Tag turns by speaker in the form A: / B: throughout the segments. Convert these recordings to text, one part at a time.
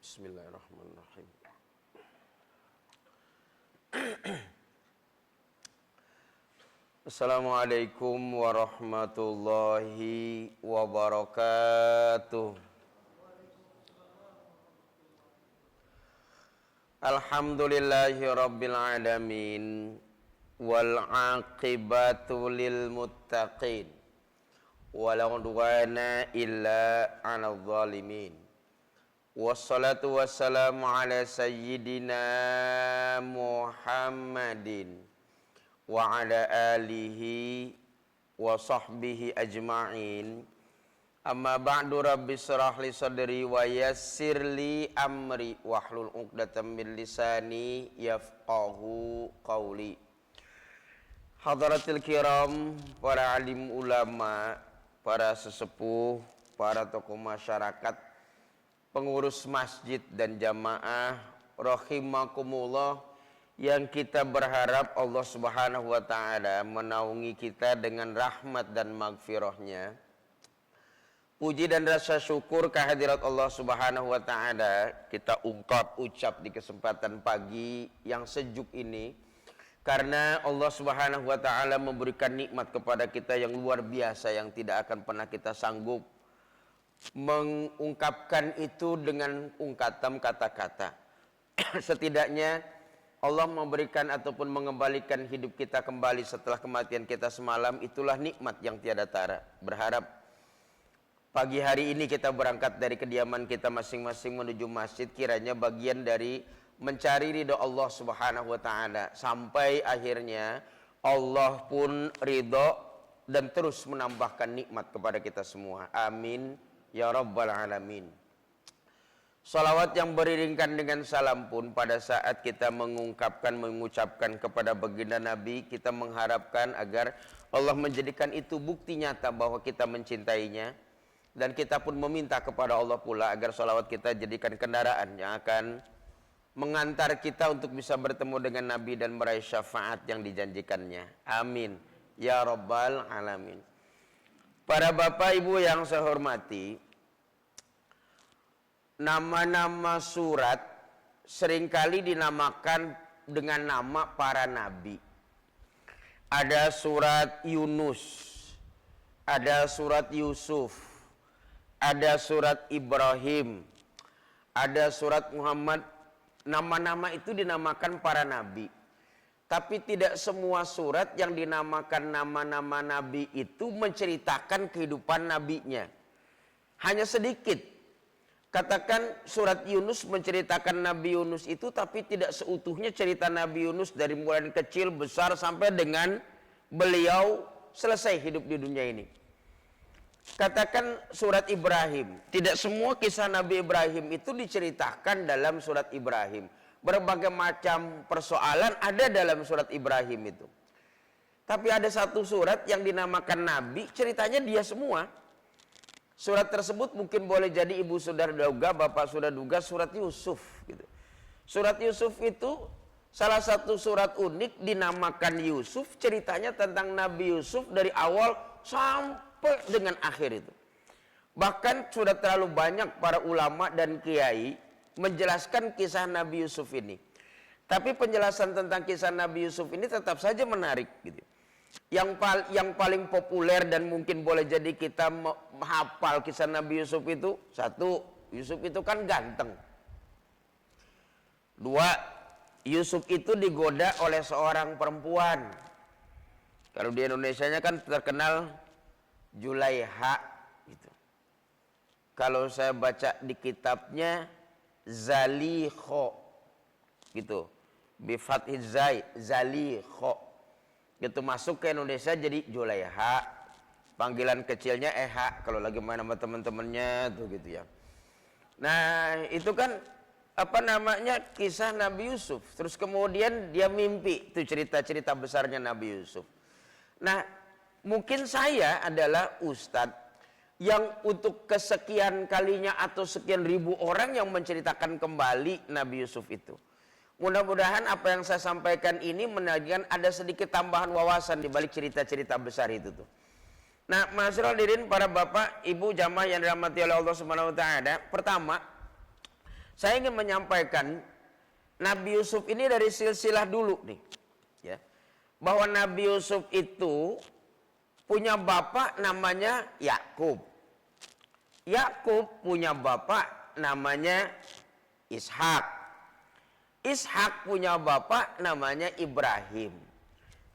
A: Bismillahirrahmanirrahim. Assalamualaikum warahmatullahi wabarakatuh. Alhamdulillahi rabbil alamin wal aqibatu lil muttaqin wala udwana illa 'alal zalimin. Wassalatu wassalamu ala sayyidina Muhammadin wa ala alihi wa sahbihi ajma'in. Amma ba'du, rabbi shrah li sadri wa yassir li amri wahlul 'uqdatam min lisani yafqahu qawli. Hadaratil kiram, para alim ulama, para sesepuh, para tokoh masyarakat, pengurus masjid dan jamaah rahimakumullah, yang kita berharap Allah Subhanahu wa taala menaungi kita dengan rahmat dan maghfirahnya. Puji dan rasa syukur kehadirat Allah Subhanahu wa taala kita ucap di kesempatan pagi yang sejuk ini, karena Allah Subhanahu wa taala memberikan nikmat kepada kita yang luar biasa yang tidak akan pernah kita sanggup mengungkapkan itu dengan ungkapan kata-kata. Setidaknya Allah memberikan ataupun mengembalikan hidup kita kembali setelah kematian kita semalam, itulah nikmat yang tiada tara. Berharap pagi hari ini kita berangkat dari kediaman kita masing-masing menuju masjid, kiranya bagian dari mencari ridho Allah Subhanahu wa taala, sampai akhirnya Allah pun ridho dan terus menambahkan nikmat kepada kita semua. Amin ya rabbal alamin. Salawat yang beriringkan dengan salam pun pada saat kita mengucapkan kepada baginda Nabi, kita mengharapkan agar Allah menjadikan itu bukti nyata bahwa kita mencintainya, dan kita pun meminta kepada Allah pula agar salawat kita jadikan kendaraan yang akan mengantar kita untuk bisa bertemu dengan Nabi dan meraih syafaat yang dijanjikannya. Amin ya rabbal alamin. Para bapak ibu yang saya hormati, nama-nama surat seringkali dinamakan dengan nama para nabi. Ada surat Yunus, ada surat Yusuf, ada surat Ibrahim, ada surat Muhammad. Nama-nama itu dinamakan para nabi. Tapi tidak semua surat yang dinamakan nama-nama nabi itu menceritakan kehidupan nabinya. Hanya sedikit. Katakan surat Yunus menceritakan Nabi Yunus itu, tapi tidak seutuhnya cerita Nabi Yunus dari mulai kecil, besar, sampai dengan beliau selesai hidup di dunia ini. Katakan surat Ibrahim, tidak semua kisah Nabi Ibrahim itu diceritakan dalam surat Ibrahim. Berbagai macam persoalan ada dalam surat Ibrahim itu. Tapi ada satu surat yang dinamakan Nabi, ceritanya dia semua. Surat tersebut mungkin boleh jadi ibu sudah duga, bapak sudah duga, surat Yusuf gitu. Surat Yusuf itu salah satu surat unik, dinamakan Yusuf, ceritanya tentang Nabi Yusuf dari awal sampai dengan akhir itu. Bahkan sudah terlalu banyak para ulama dan kiai menjelaskan kisah Nabi Yusuf ini. Tapi penjelasan tentang kisah Nabi Yusuf ini tetap saja menarik gitu. Yang paling populer dan mungkin boleh jadi kita menghafal kisah Nabi Yusuf itu, satu, Yusuf itu kan ganteng. Dua, Yusuf itu digoda oleh seorang perempuan. Kalau di Indonesianya kan terkenal Julaiha gitu. Kalau saya baca di kitabnya Zalikho gitu, bifathil zai, Zalikho. Itu masuk ke Indonesia jadi Julaiha, panggilan kecilnya Eha kalau lagi main sama teman-temannya tuh gitu ya. Nah itu kan apa namanya, kisah Nabi Yusuf. Terus kemudian dia mimpi, itu cerita-cerita besarnya Nabi Yusuf. Nah mungkin saya adalah ustadz yang untuk kesekian kalinya atau sekian ribu orang yang menceritakan kembali Nabi Yusuf itu. Mudah-mudahan apa yang saya sampaikan ini menjadikan ada sedikit tambahan wawasan di balik cerita-cerita besar itu tuh. Nah, masyaallah hadirin para bapak, ibu jamaah yang dirahmati oleh Allah Subhanahu wa taala, pertama Saya ingin menyampaikan Nabi Yusuf ini dari silsilah dulu nih, ya. Bahwa Nabi Yusuf itu punya bapak namanya Yakub. Yakub punya bapak namanya Ishak. Ishak punya bapak namanya Ibrahim.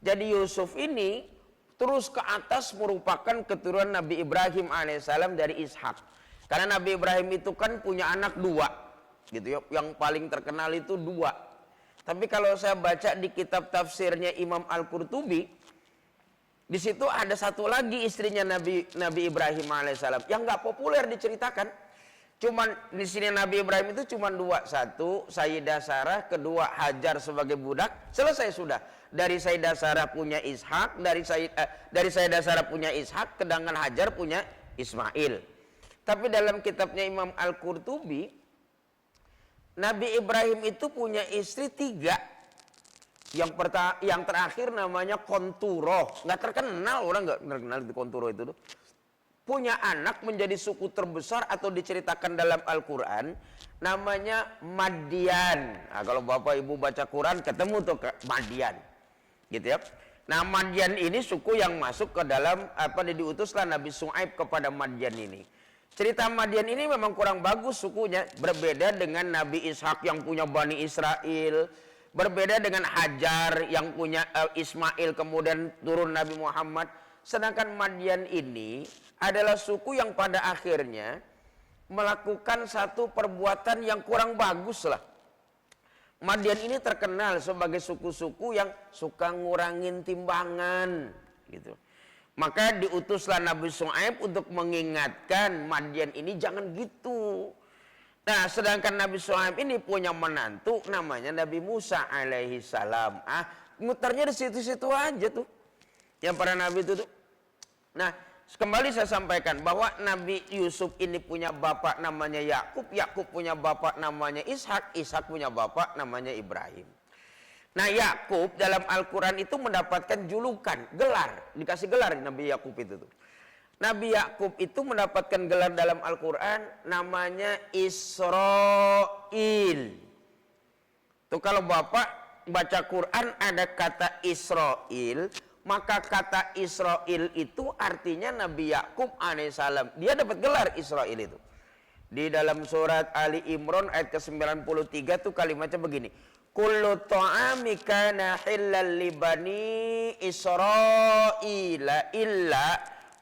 A: Jadi Yusuf ini terus ke atas merupakan keturunan Nabi Ibrahim alaihissalam dari Ishak. Karena Nabi Ibrahim itu kan punya anak dua, gitu ya. Yang paling terkenal itu dua. Tapi kalau saya baca di kitab tafsirnya Imam Al-Qurtubi, di situ ada satu lagi istrinya Nabi Ibrahim alaihissalam yang nggak populer diceritakan. Cuman di sini Nabi Ibrahim itu cuma dua, satu Sayyidah Sarah, kedua Hajar sebagai budak. Selesai sudah. Dari Sayyidah Sarah punya Ishak, dari Sayyidah Sarah punya Ishak, sedangkan Hajar punya Ismail. Tapi dalam kitabnya Imam Al-Qurtubi, Nabi Ibrahim itu punya istri 3. Yang terakhir namanya Konturo, nggak terkenal, orang nggak terkenal itu Konturo itu tuh. Punya anak menjadi suku terbesar atau diceritakan dalam Al-Quran namanya Madian. Nah, kalau bapak ibu baca Quran ketemu tuh ke Madian, gitu ya. Nah Madian ini suku yang masuk ke dalam diutuslah Nabi Shu'aib kepada Madian ini. Cerita Madian ini memang kurang bagus sukunya, berbeda dengan Nabi Ishak yang punya Bani Israel, berbeda dengan Hajar yang punya Ismail kemudian turun Nabi Muhammad. Sedangkan Madian ini adalah suku yang pada akhirnya melakukan satu perbuatan yang kurang bagus lah. Madian ini terkenal sebagai suku-suku yang suka ngurangin timbangan, gitu. Maka diutuslah Nabi Shu'aib untuk mengingatkan Madian ini jangan gitu. Nah, sedangkan Nabi Shu'aib ini punya menantu namanya Nabi Musa alaihi salam. Muternya di situ-situ aja tuh. Yang para nabi itu tuh. Nah, kembali saya sampaikan bahwa Nabi Yusuf ini punya bapak namanya Yakub, Yakub punya bapak namanya Ishak, Ishak punya bapak namanya Ibrahim. Nah, Yakub dalam Al-Quran itu mendapatkan julukan, gelar, dikasih gelar Nabi Yakub itu tuh. Nabi Yakub itu mendapatkan gelar dalam Al-Quran namanya Israil. Tuh kalau bapak baca Quran ada kata Israil, maka kata Israil itu artinya Nabi Yakub alaihissalam. Dia dapat gelar Israil itu. Di dalam surat Ali Imran ayat ke-93 tuh kalimatnya begini. Kullu ta'ami kana hillal li bani Israila illa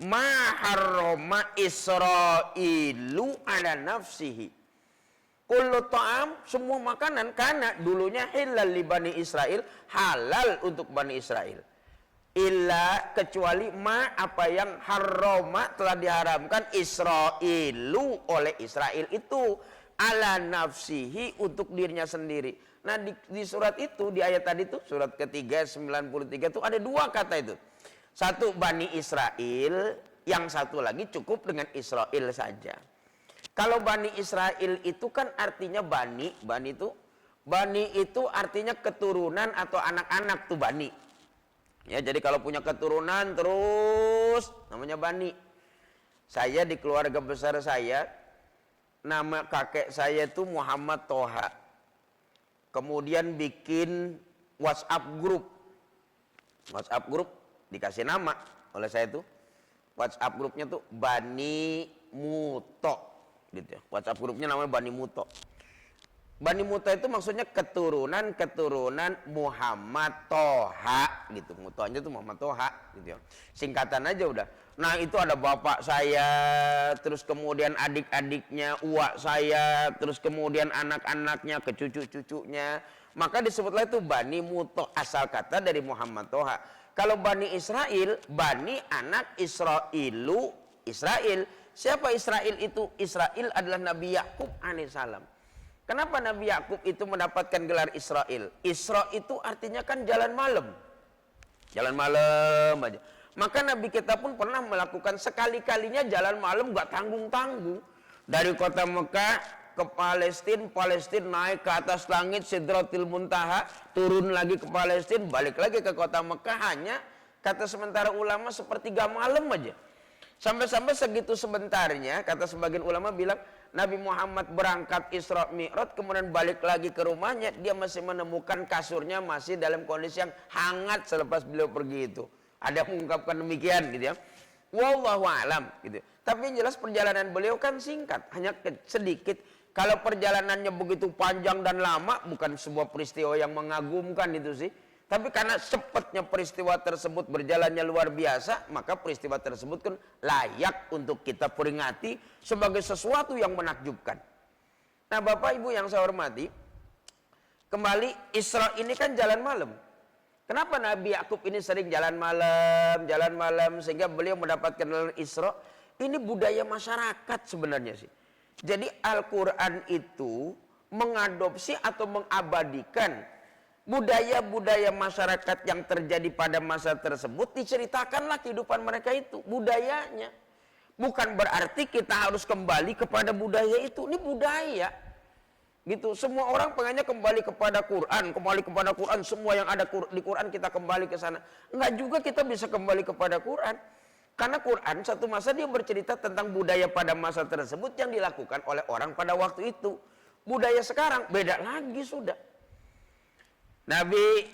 A: ma harrama Israilu ala nafsihi. Kullu ta'am, semua makanan karena dulunya hillal li bani Israil, halal untuk Bani Israel. Illa kecuali ma apa yang harroma telah diharamkan Israilu oleh Israel itu ala nafsihi untuk dirinya sendiri. Nah di surat itu di ayat tadi tuh surat ketiga 93 tuh ada dua kata itu. Satu Bani Israel, yang satu lagi cukup dengan Israel saja. Kalau Bani Israel itu kan artinya Bani itu artinya keturunan atau anak-anak tuh Bani. Ya, jadi kalau punya keturunan terus namanya Bani. Saya di keluarga besar saya, nama kakek saya itu Muhammad Toha. Kemudian bikin WhatsApp grup. WhatsApp grup dikasih nama oleh saya itu. WhatsApp grupnya tuh Bani Muto. Gitu ya. WhatsApp grupnya namanya Bani Muto. Bani Muto itu maksudnya keturunan Muhammad Toha gitu. Mutonya itu Muhammad Toha gitu ya. Singkatan aja udah. Nah, itu ada bapak saya, terus kemudian adik-adiknya, uak saya, terus kemudian anak-anaknya, ke cucu-cucunya. Maka disebutlah itu Bani Muto, asal kata dari Muhammad Toha. Kalau Bani Israel, Bani anak Israilu, Israel. Siapa Israel itu? Israel adalah Nabi Yakub alaihissalam. Kenapa Nabi Yakub itu mendapatkan gelar Israel? Isra itu artinya kan jalan malam. Jalan malam aja. Maka Nabi kita pun pernah melakukan sekali-kalinya jalan malam gak tanggung-tanggung. Dari kota Mekah ke Palestina, naik ke atas langit Sidratil Muntaha, turun lagi ke Palestina, balik lagi ke kota Mekah, hanya kata sementara ulama sepertiga malam aja. Sampai-sampai segitu sebentarnya, kata sebagian ulama bilang, Nabi Muhammad berangkat Isra Mi'raj, kemudian balik lagi ke rumahnya, dia masih menemukan kasurnya masih dalam kondisi yang hangat selepas beliau pergi itu. Ada yang mengungkapkan demikian gitu ya. Wallahu alam gitu. Tapi yang jelas perjalanan beliau kan singkat, hanya sedikit. Kalau perjalanannya begitu panjang dan lama, bukan sebuah peristiwa yang mengagumkan itu sih. Tapi karena cepatnya peristiwa tersebut berjalannya luar biasa, maka peristiwa tersebut kan layak untuk kita peringati sebagai sesuatu yang menakjubkan. Nah, Bapak Ibu yang saya hormati, kembali Isra ini kan jalan malam. Kenapa Nabi Yakub ini sering jalan malam sehingga beliau mendapatkan Isra? Ini budaya masyarakat sebenarnya sih. Jadi Al-Quran itu mengadopsi atau mengabadikan budaya-budaya masyarakat yang terjadi pada masa tersebut, diceritakanlah kehidupan mereka itu, budayanya. Bukan berarti kita harus kembali kepada budaya itu, ini budaya. Gitu, semua orang pengennya kembali kepada Quran, semua yang ada di Quran kita kembali ke sana. Enggak juga kita bisa kembali kepada Quran. Karena Quran satu masa dia bercerita tentang budaya pada masa tersebut yang dilakukan oleh orang pada waktu itu. Budaya sekarang beda lagi sudah. Nabi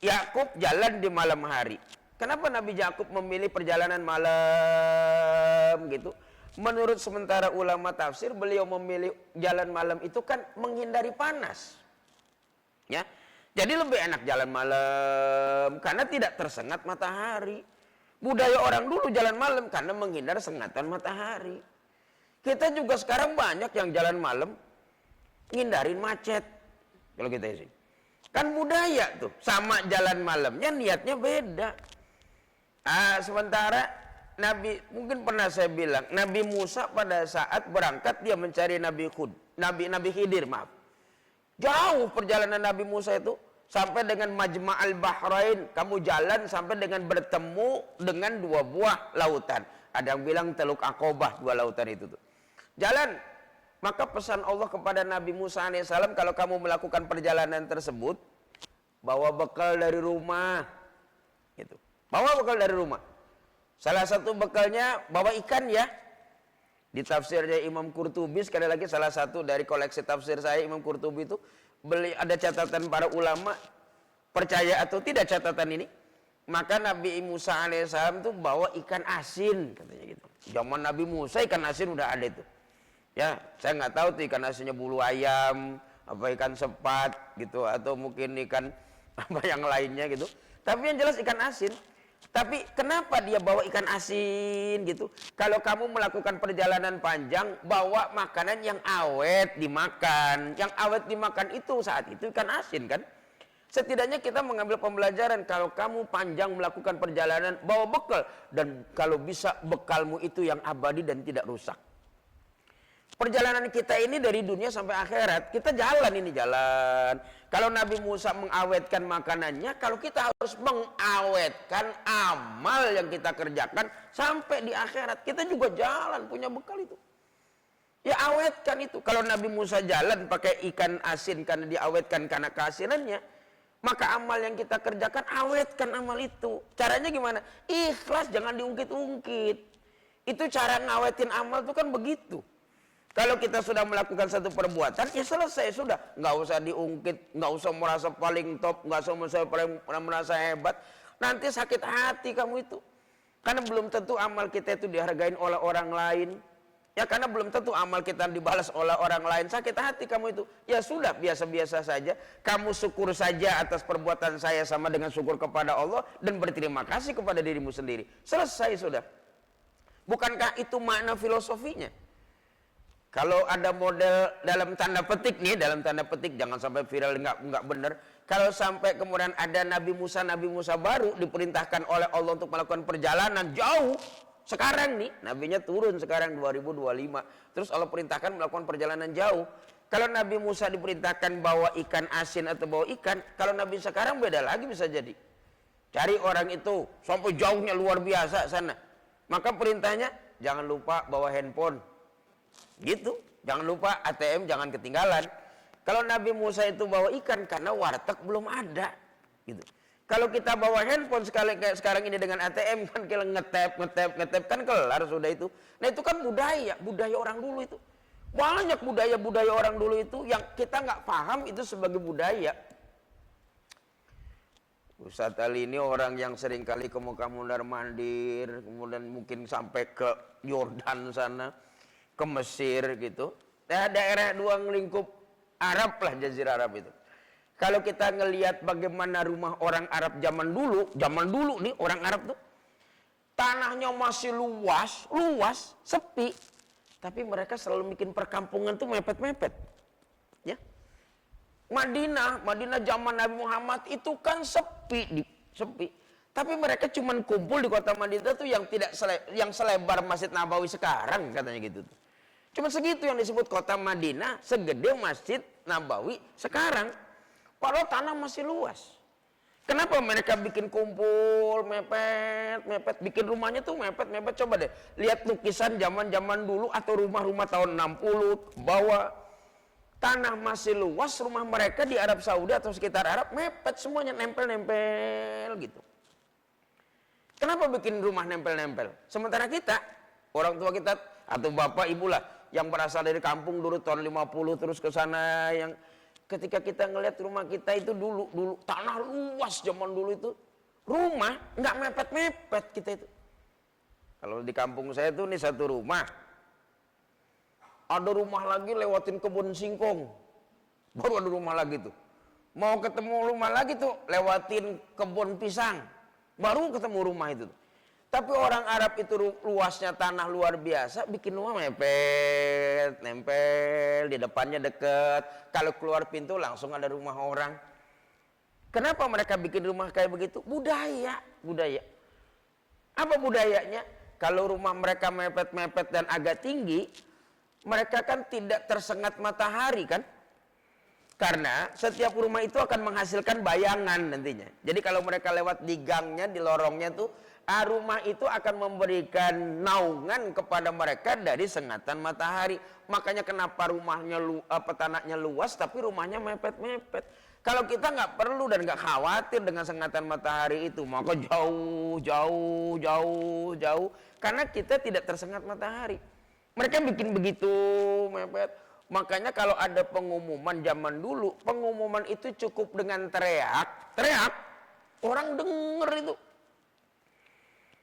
A: Yakub jalan di malam hari. Kenapa Nabi Yakub memilih perjalanan malam gitu? Menurut sementara ulama tafsir, beliau memilih jalan malam itu kan menghindari panas. Ya. Jadi lebih enak jalan malam karena tidak tersengat matahari. Budaya orang dulu jalan malam karena menghindar sengatan matahari. Kita juga sekarang banyak yang jalan malam ngindarin macet. Kalau kita sih. Kan budaya tuh, sama jalan malamnya niatnya beda. Sementara Nabi, mungkin pernah saya bilang, Nabi Musa pada saat berangkat dia mencari Nabi Khidir, maaf. Jauh perjalanan Nabi Musa itu, sampai dengan Majma'al Bahrain, kamu jalan sampai dengan bertemu dengan dua buah lautan. Ada yang bilang Teluk Aqobah, dua lautan itu tuh. Jalan. Maka pesan Allah kepada Nabi Musa alaihissalam, kalau kamu melakukan perjalanan tersebut, bawa bekal dari rumah. Gitu. Bawa bekal dari rumah. Salah satu bekalnya bawa ikan ya. Di tafsirnya Imam Qurtubi, sekali lagi salah satu dari koleksi tafsir saya, Imam Qurtubi itu, ada catatan para ulama, percaya atau tidak catatan ini. Maka Nabi Musa alaihissalam itu bawa ikan asin, katanya gitu. Zaman Nabi Musa ikan asin udah ada itu. Ya, saya nggak tahu tuh ikan asinnya bulu ayam, apa ikan sepat gitu, atau mungkin ikan apa yang lainnya gitu. Tapi yang jelas ikan asin. Tapi kenapa dia bawa ikan asin gitu? Kalau kamu melakukan perjalanan panjang, bawa makanan yang awet dimakan. Yang awet dimakan itu saat itu ikan asin kan? Setidaknya kita mengambil pembelajaran, kalau kamu panjang melakukan perjalanan, bawa bekal. Dan kalau bisa bekalmu itu yang abadi dan tidak rusak. Perjalanan kita ini dari dunia sampai akhirat, kita jalan. Kalau Nabi Musa mengawetkan makanannya, kalau kita harus mengawetkan amal yang kita kerjakan sampai di akhirat, kita juga jalan punya bekal itu. Ya awetkan itu. Kalau Nabi Musa jalan pakai ikan asin karena diawetkan karena keasinannya, maka amal yang kita kerjakan awetkan amal itu. Caranya gimana? Ikhlas, jangan diungkit-ungkit. Itu cara ngawetin amal itu kan begitu. Kalau kita sudah melakukan satu perbuatan, ya selesai sudah. Nggak usah diungkit, nggak usah merasa paling top, nggak usah merasa hebat. Nanti sakit hati kamu itu. Karena belum tentu amal kita itu dihargain oleh orang lain. Ya karena belum tentu amal kita dibalas oleh orang lain. Sakit hati kamu itu. Ya sudah, biasa-biasa saja. Kamu syukur saja atas perbuatan saya sama dengan syukur kepada Allah. Dan berterima kasih kepada dirimu sendiri. Selesai sudah. Bukankah itu makna filosofinya? Kalau ada model dalam tanda petik nih, dalam tanda petik jangan sampai viral nggak benar. Kalau sampai kemudian ada Nabi Musa baru diperintahkan oleh Allah untuk melakukan perjalanan jauh. Sekarang nih, nabinya turun sekarang 2025. Terus Allah perintahkan melakukan perjalanan jauh. Kalau Nabi Musa diperintahkan bawa ikan asin atau bawa ikan, kalau Nabi sekarang beda lagi bisa jadi. Cari orang itu sampai jauhnya luar biasa sana. Maka perintahnya jangan lupa bawa handphone. Gitu, jangan lupa ATM jangan ketinggalan. Kalau Nabi Musa itu bawa ikan karena warteg belum ada, gitu. Kalau kita bawa handphone sekali kayak sekarang ini dengan ATM kan kita ngetep kan kelar sudah itu. Nah itu kan budaya orang dulu itu. Banyak budaya orang dulu itu yang kita nggak paham itu sebagai budaya. Ustadz Ali ini orang yang sering kali ke Mekah Mundar Mandir, kemudian mungkin sampai ke Yordan sana, ke Mesir gitu. Ya, daerah dua lingkup Arab lah, Jazirah Arab itu. Kalau kita ngelihat bagaimana rumah orang Arab zaman dulu nih orang Arab tuh tanahnya masih luas, sepi. Tapi mereka selalu bikin perkampungan tuh mepet-mepet. Ya. Madinah zaman Nabi Muhammad itu kan sepi. Tapi mereka cuman kumpul di kota Madinah tuh yang selebar Masjid Nabawi sekarang katanya gitu tuh. Cuma segitu yang disebut kota Madinah, segede Masjid Nabawi sekarang. Padahal tanah masih luas. Kenapa mereka bikin kumpul, mepet, bikin rumahnya tuh mepet. Coba deh, lihat lukisan zaman-zaman dulu atau rumah-rumah tahun 60 bawah. Tanah masih luas, rumah mereka di Arab Saudi atau sekitar Arab mepet semuanya, nempel-nempel gitu. Kenapa bikin rumah nempel-nempel? Sementara kita, orang tua kita atau bapak ibu lah yang berasal dari kampung dulu tahun 50 terus ke sana, yang ketika kita ngelihat rumah kita itu dulu tanah luas zaman dulu itu, rumah nggak mepet-mepet kita itu. Kalau di kampung saya tuh nih satu rumah, ada rumah lagi lewatin kebun singkong, baru ada rumah lagi tuh. Mau ketemu rumah lagi tuh lewatin kebun pisang, baru ketemu rumah itu. Tapi orang Arab itu luasnya tanah luar biasa, bikin rumah mepet, nempel, di depannya deket. Kalau keluar pintu langsung ada rumah orang. Kenapa mereka bikin rumah kayak begitu? Budaya. Apa budayanya? Kalau rumah mereka mepet-mepet dan agak tinggi, mereka kan tidak tersengat matahari kan? Karena setiap rumah itu akan menghasilkan bayangan nantinya. Jadi kalau mereka lewat di gangnya, di lorongnya tuh, rumah itu akan memberikan naungan kepada mereka dari sengatan matahari. Makanya kenapa rumahnya tanahnya luas tapi rumahnya mepet-mepet. Kalau kita nggak perlu dan nggak khawatir dengan sengatan matahari itu, maka jauh. Karena kita tidak tersengat matahari. Mereka bikin begitu mepet. Makanya kalau ada pengumuman zaman dulu, pengumuman itu cukup dengan teriak, orang denger itu.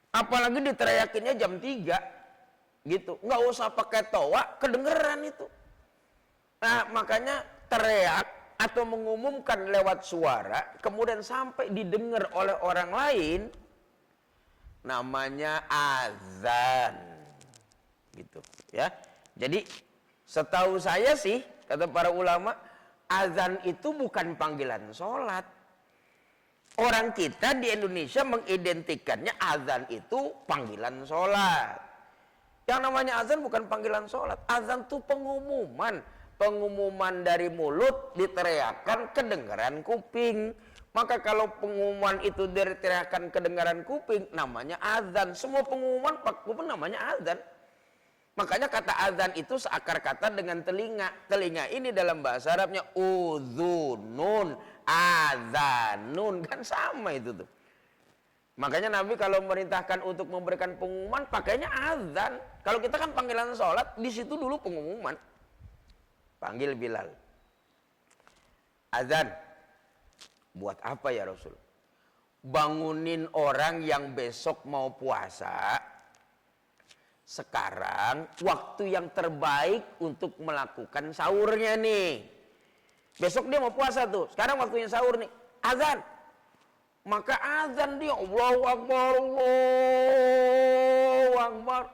A: Apalagi diteriakinnya jam 3 gitu, nggak usah pakai toa, kedengeran itu. Nah makanya teriak atau mengumumkan lewat suara kemudian sampai didengar oleh orang lain, namanya azan gitu ya. Jadi setahu saya sih, kata para ulama, azan itu bukan panggilan sholat. Orang kita di Indonesia mengidentikannya azan itu panggilan sholat. Yang namanya azan bukan panggilan sholat. Azan itu pengumuman. Pengumuman dari mulut diteriakan kedengaran kuping. Maka kalau pengumuman itu diteriakan kedengaran kuping, namanya azan. Semua pengumuman namanya azan. Makanya kata azan itu seakar kata dengan telinga. Telinga ini dalam bahasa Arabnya uzunun, azanun, kan sama itu tuh. Makanya Nabi kalau memerintahkan untuk memberikan pengumuman pakainya azan. Kalau kita kan panggilan sholat, di situ dulu pengumuman. Panggil Bilal. Azan. Buat apa ya Rasul? Bangunin orang yang besok mau puasa. Sekarang waktu yang terbaik untuk melakukan sahurnya nih. Besok dia mau puasa tuh. Sekarang waktunya sahur nih. Azan. Maka azan dia. Allahu Akbar, Allahu Akbar.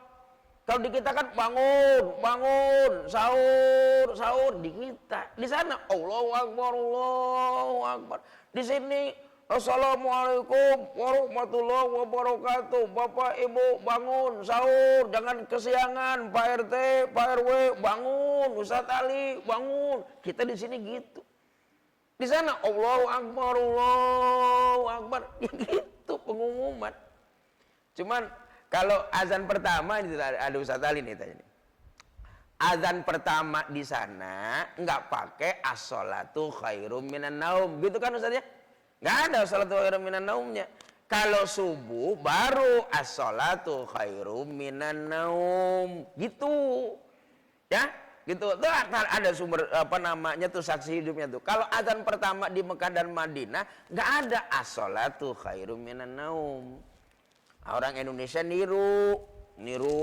A: Kalau di kita kan bangun, sahur di kita. Di sana Allahu Akbar, Allahu Akbar. Di sini Assalamualaikum warahmatullahi wabarakatuh. Bapak Ibu bangun sahur, jangan kesiangan. Pak RT, Pak RW bangun, Ustadz Ali bangun. Kita di sini gitu. Di sana Allahu Akbar, Allahu Akbar. Ya gitu pengumuman. Cuman kalau azan pertama ada Ustadz Ali nih tanya nih. Azan pertama di sana nggak pakai as-sholatu khairum minan naum, gitu kan Ustadz ya? Nggak ada as-salatu khairum minan naumnya. Kalau subuh baru as-salatu khairum minan naum. Gitu. Ya, gitu. Tuh ada sumber apa namanya tuh saksi hidupnya tuh. Kalau azan pertama di Mekah dan Madinah nggak ada as-salatu khairum minan naum. Orang Indonesia niru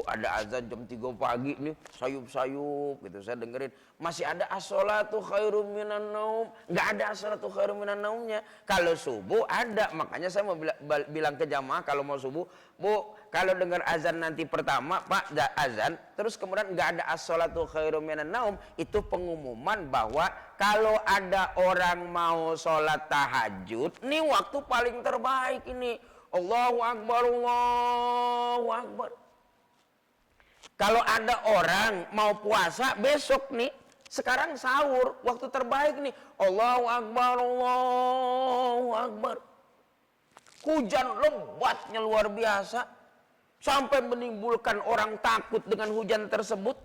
A: ada azan jam 3 pagi nih, sayup-sayup gitu saya dengerin. Masih ada as-salatu khairum minan naum. Enggak ada as-salatu khairum minan naumnya. Kalau subuh ada, makanya saya mau bilang ke jamaah kalau mau subuh, Bu, kalau dengar azan nanti pertama, Pak, azan, terus kemudian enggak ada as-salatu khairum minan naum, itu pengumuman bahwa kalau ada orang mau sholat tahajud, ini waktu paling terbaik ini. Allahu Akbar, Allahu Akbar. Kalau ada orang mau puasa besok nih, sekarang sahur, waktu terbaik nih. Allahu Akbar, Allahu Akbar. Hujan lebatnya luar biasa, sampai menimbulkan orang takut dengan hujan tersebut.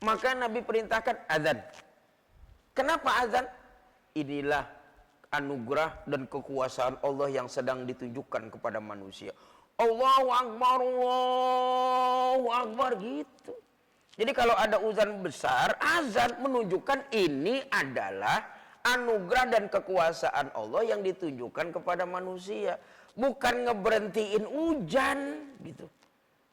A: Maka Nabi perintahkan azan. Kenapa azan? Inilah anugerah dan kekuasaan Allah yang sedang ditunjukkan kepada manusia. Allahu Akbar, Allahu Akbar gitu. Jadi kalau ada uzan besar, azan menunjukkan ini adalah anugerah dan kekuasaan Allah yang ditunjukkan kepada manusia. Bukan ngeberhentiin hujan gitu.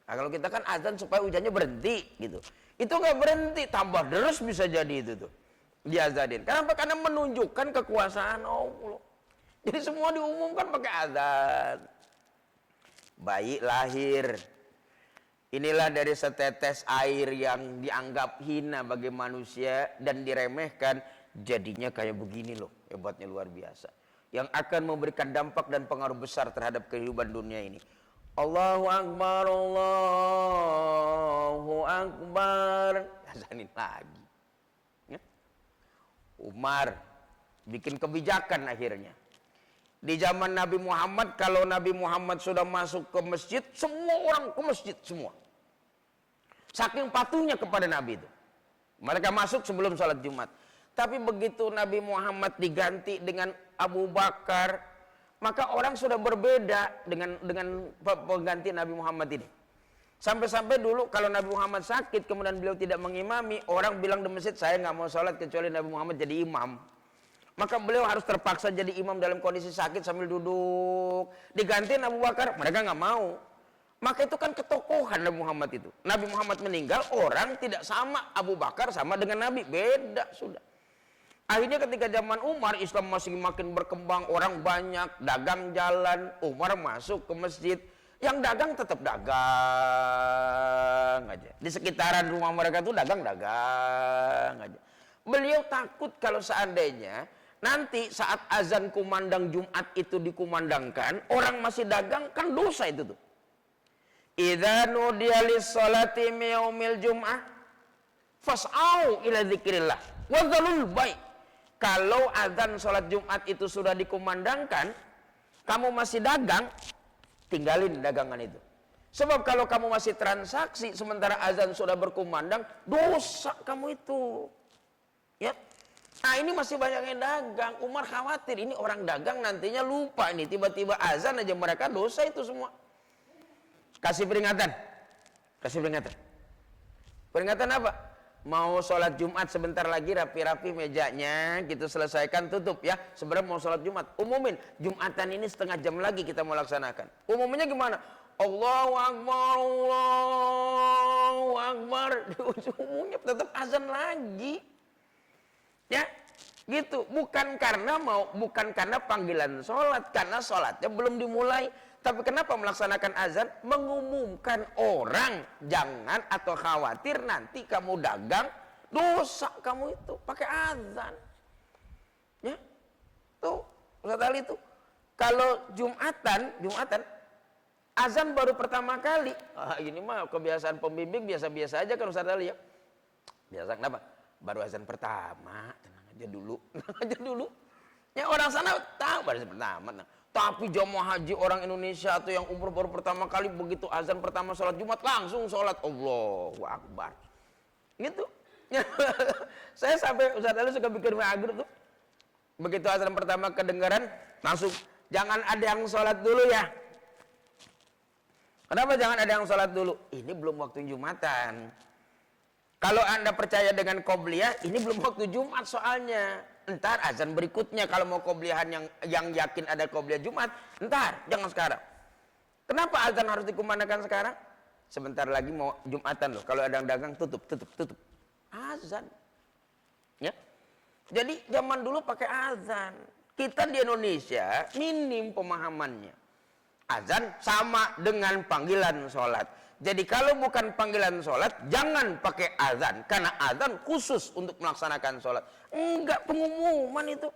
A: Nah, kalau kita kan azan supaya hujannya berhenti gitu. Itu nggak berhenti, tambah deres bisa jadi itu tuh. Diazanin. Kenapa? Karena menunjukkan kekuasaan Allah. Jadi semua diumumkan pakai azan. Bayi lahir. Inilah dari setetes air yang dianggap hina bagi manusia dan diremehkan, jadinya kayak begini loh, hebatnya luar biasa. Yang akan memberikan dampak dan pengaruh besar terhadap kehidupan dunia ini. Allahu Akbar, Allahu Akbar. Azanin lagi. Ya. Umar bikin kebijakan akhirnya. Di zaman Nabi Muhammad, kalau Nabi Muhammad sudah masuk ke masjid, semua orang ke masjid semua. Saking patuhnya kepada Nabi itu. Mereka masuk sebelum salat Jumat. Tapi begitu Nabi Muhammad diganti dengan Abu Bakar, maka orang sudah berbeda dengan pengganti Nabi Muhammad ini. Sampai-sampai dulu kalau Nabi Muhammad sakit, kemudian beliau tidak mengimami, orang bilang di masjid, saya nggak mau sholat kecuali Nabi Muhammad jadi imam. Maka beliau harus terpaksa jadi imam dalam kondisi sakit sambil duduk. Digantiin Abu Bakar, mereka nggak mau. Maka itu kan ketokohan Nabi Muhammad itu. Nabi Muhammad meninggal, orang tidak sama Abu Bakar sama dengan Nabi. Beda sudah. Akhirnya ketika zaman Umar, Islam masih makin berkembang, orang banyak, dagang jalan. Umar masuk ke masjid. Yang dagang tetap dagang aja. Di sekitaran rumah mereka tuh dagang aja. Beliau takut kalau seandainya nanti saat azan kumandang Jumat itu dikumandangkan, orang masih dagang, kan dosa itu tuh. Idza nudiya lis-salati min yaumil jum'ah fas'au ila dzikrillah wa dzalul bai'. Kalau azan salat Jumat itu sudah dikumandangkan, kamu masih dagang, tinggalin dagangan itu. Sebab kalau kamu masih transaksi sementara azan sudah berkumandang, dosa kamu itu. Ya. Nah, ini masih banyak yang dagang. Umar khawatir ini orang dagang nantinya lupa ini, tiba-tiba azan aja mereka dosa itu semua. Kasih peringatan. Kasih peringatan. Peringatan apa? Mau sholat Jumat sebentar lagi, rapi-rapi mejanya, gitu selesaikan, tutup ya. Sebenarnya mau sholat Jumat, umumin Jumatan ini setengah jam lagi kita mau laksanakan. Umumnya gimana? Allahu Akbar, Allahu Akbar. Di ujung-ujungnya tetap azan lagi. Ya, gitu. Bukan karena panggilan sholat, karena sholatnya belum dimulai. Tapi kenapa melaksanakan azan? Mengumumkan orang jangan atau khawatir nanti kamu dagang, dosa kamu itu pakai azan. Ya, tuh Ustaz Ali tuh. Kalau Jumatan azan baru pertama kali. Ini mah kebiasaan pembimbing biasa-biasa aja kan Ustaz Ali ya. Biasa kenapa? Baru azan pertama, tenang aja dulu. Tenang aja dulu. Ya orang sana tahu baru azan pertama. Tapi jamaah haji orang Indonesia atau yang umroh baru pertama kali, begitu azan pertama sholat Jumat langsung sholat Allahu Akbar. Gitu. Saya sampai Ustaz Ali suka bikin agar tuh. Begitu azan pertama kedengaran, langsung jangan ada yang sholat dulu ya. Kenapa jangan ada yang sholat dulu? Ini belum waktu Jumatan. Kalau Anda percaya dengan qobliyah, ini belum waktu Jumat soalnya. Entar azan berikutnya kalau mau qobliyahan yang yakin ada qobliyah Jumat, entar, jangan sekarang. Kenapa azan harus dikumandangkan sekarang? Sebentar lagi mau Jumatan loh. Kalau ada yang dagang tutup. Azan. Ya. Jadi zaman dulu pakai azan. Kita di Indonesia minim pemahamannya. Azan sama dengan panggilan sholat. Jadi kalau bukan panggilan sholat, jangan pakai azan. Karena azan khusus untuk melaksanakan sholat. Enggak, pengumuman itu.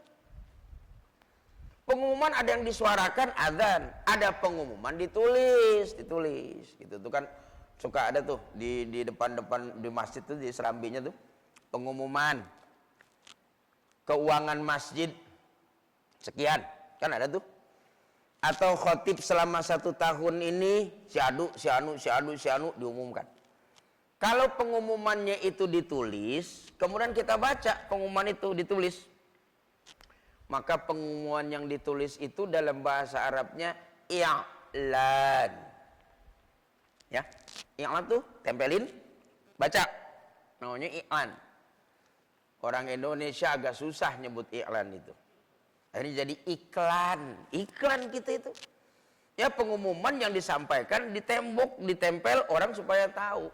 A: Pengumuman ada yang disuarakan azan. Ada pengumuman ditulis. Gitu tuh kan suka ada tuh di depan-depan di masjid tuh, di serambinya tuh. Pengumuman. Keuangan masjid sekian, kan ada tuh. Atau khotib selama 1 tahun ini si anu diumumkan. Kalau pengumumannya itu ditulis, kemudian kita baca pengumuman itu ditulis, maka pengumuman yang ditulis itu dalam bahasa Arabnya i'lan. Ya, i'lan tuh tempelin, baca, namanya i'lan. Orang Indonesia agak susah nyebut iklan itu. Akhirnya jadi iklan kita itu. Ya, pengumuman yang disampaikan di tembok, ditempel orang supaya tahu.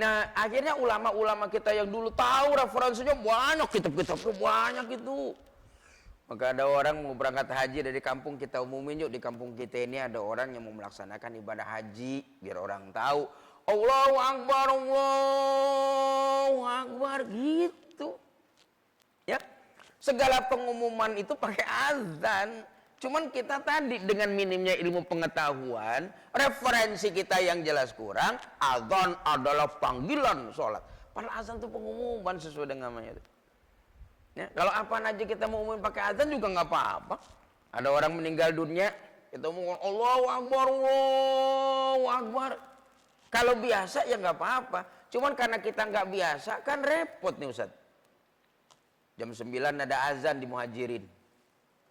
A: Nah, akhirnya ulama-ulama kita yang dulu tahu referensinya banyak, kitab-kitabnya banyak itu. Maka ada orang mau berangkat haji dari kampung, kita umumin yuk, di kampung kita ini ada orang yang mau melaksanakan ibadah haji, biar orang tahu. Allahu Akbar gitu. Ya. Segala pengumuman itu pakai azan. Cuman kita tadi dengan minimnya ilmu pengetahuan, referensi kita yang jelas kurang, azan adalah panggilan sholat. Padahal azan itu pengumuman sesuai dengan namanya itu. Ya, kalau apa aja kita mau umumin pakai azan juga nggak apa-apa. Ada orang meninggal dunia, kita ngomong Allahu Akbar. Kalau biasa ya nggak apa-apa. Cuman karena kita nggak biasa kan repot nih Ustaz. Jam 9 ada azan di Muhajirin.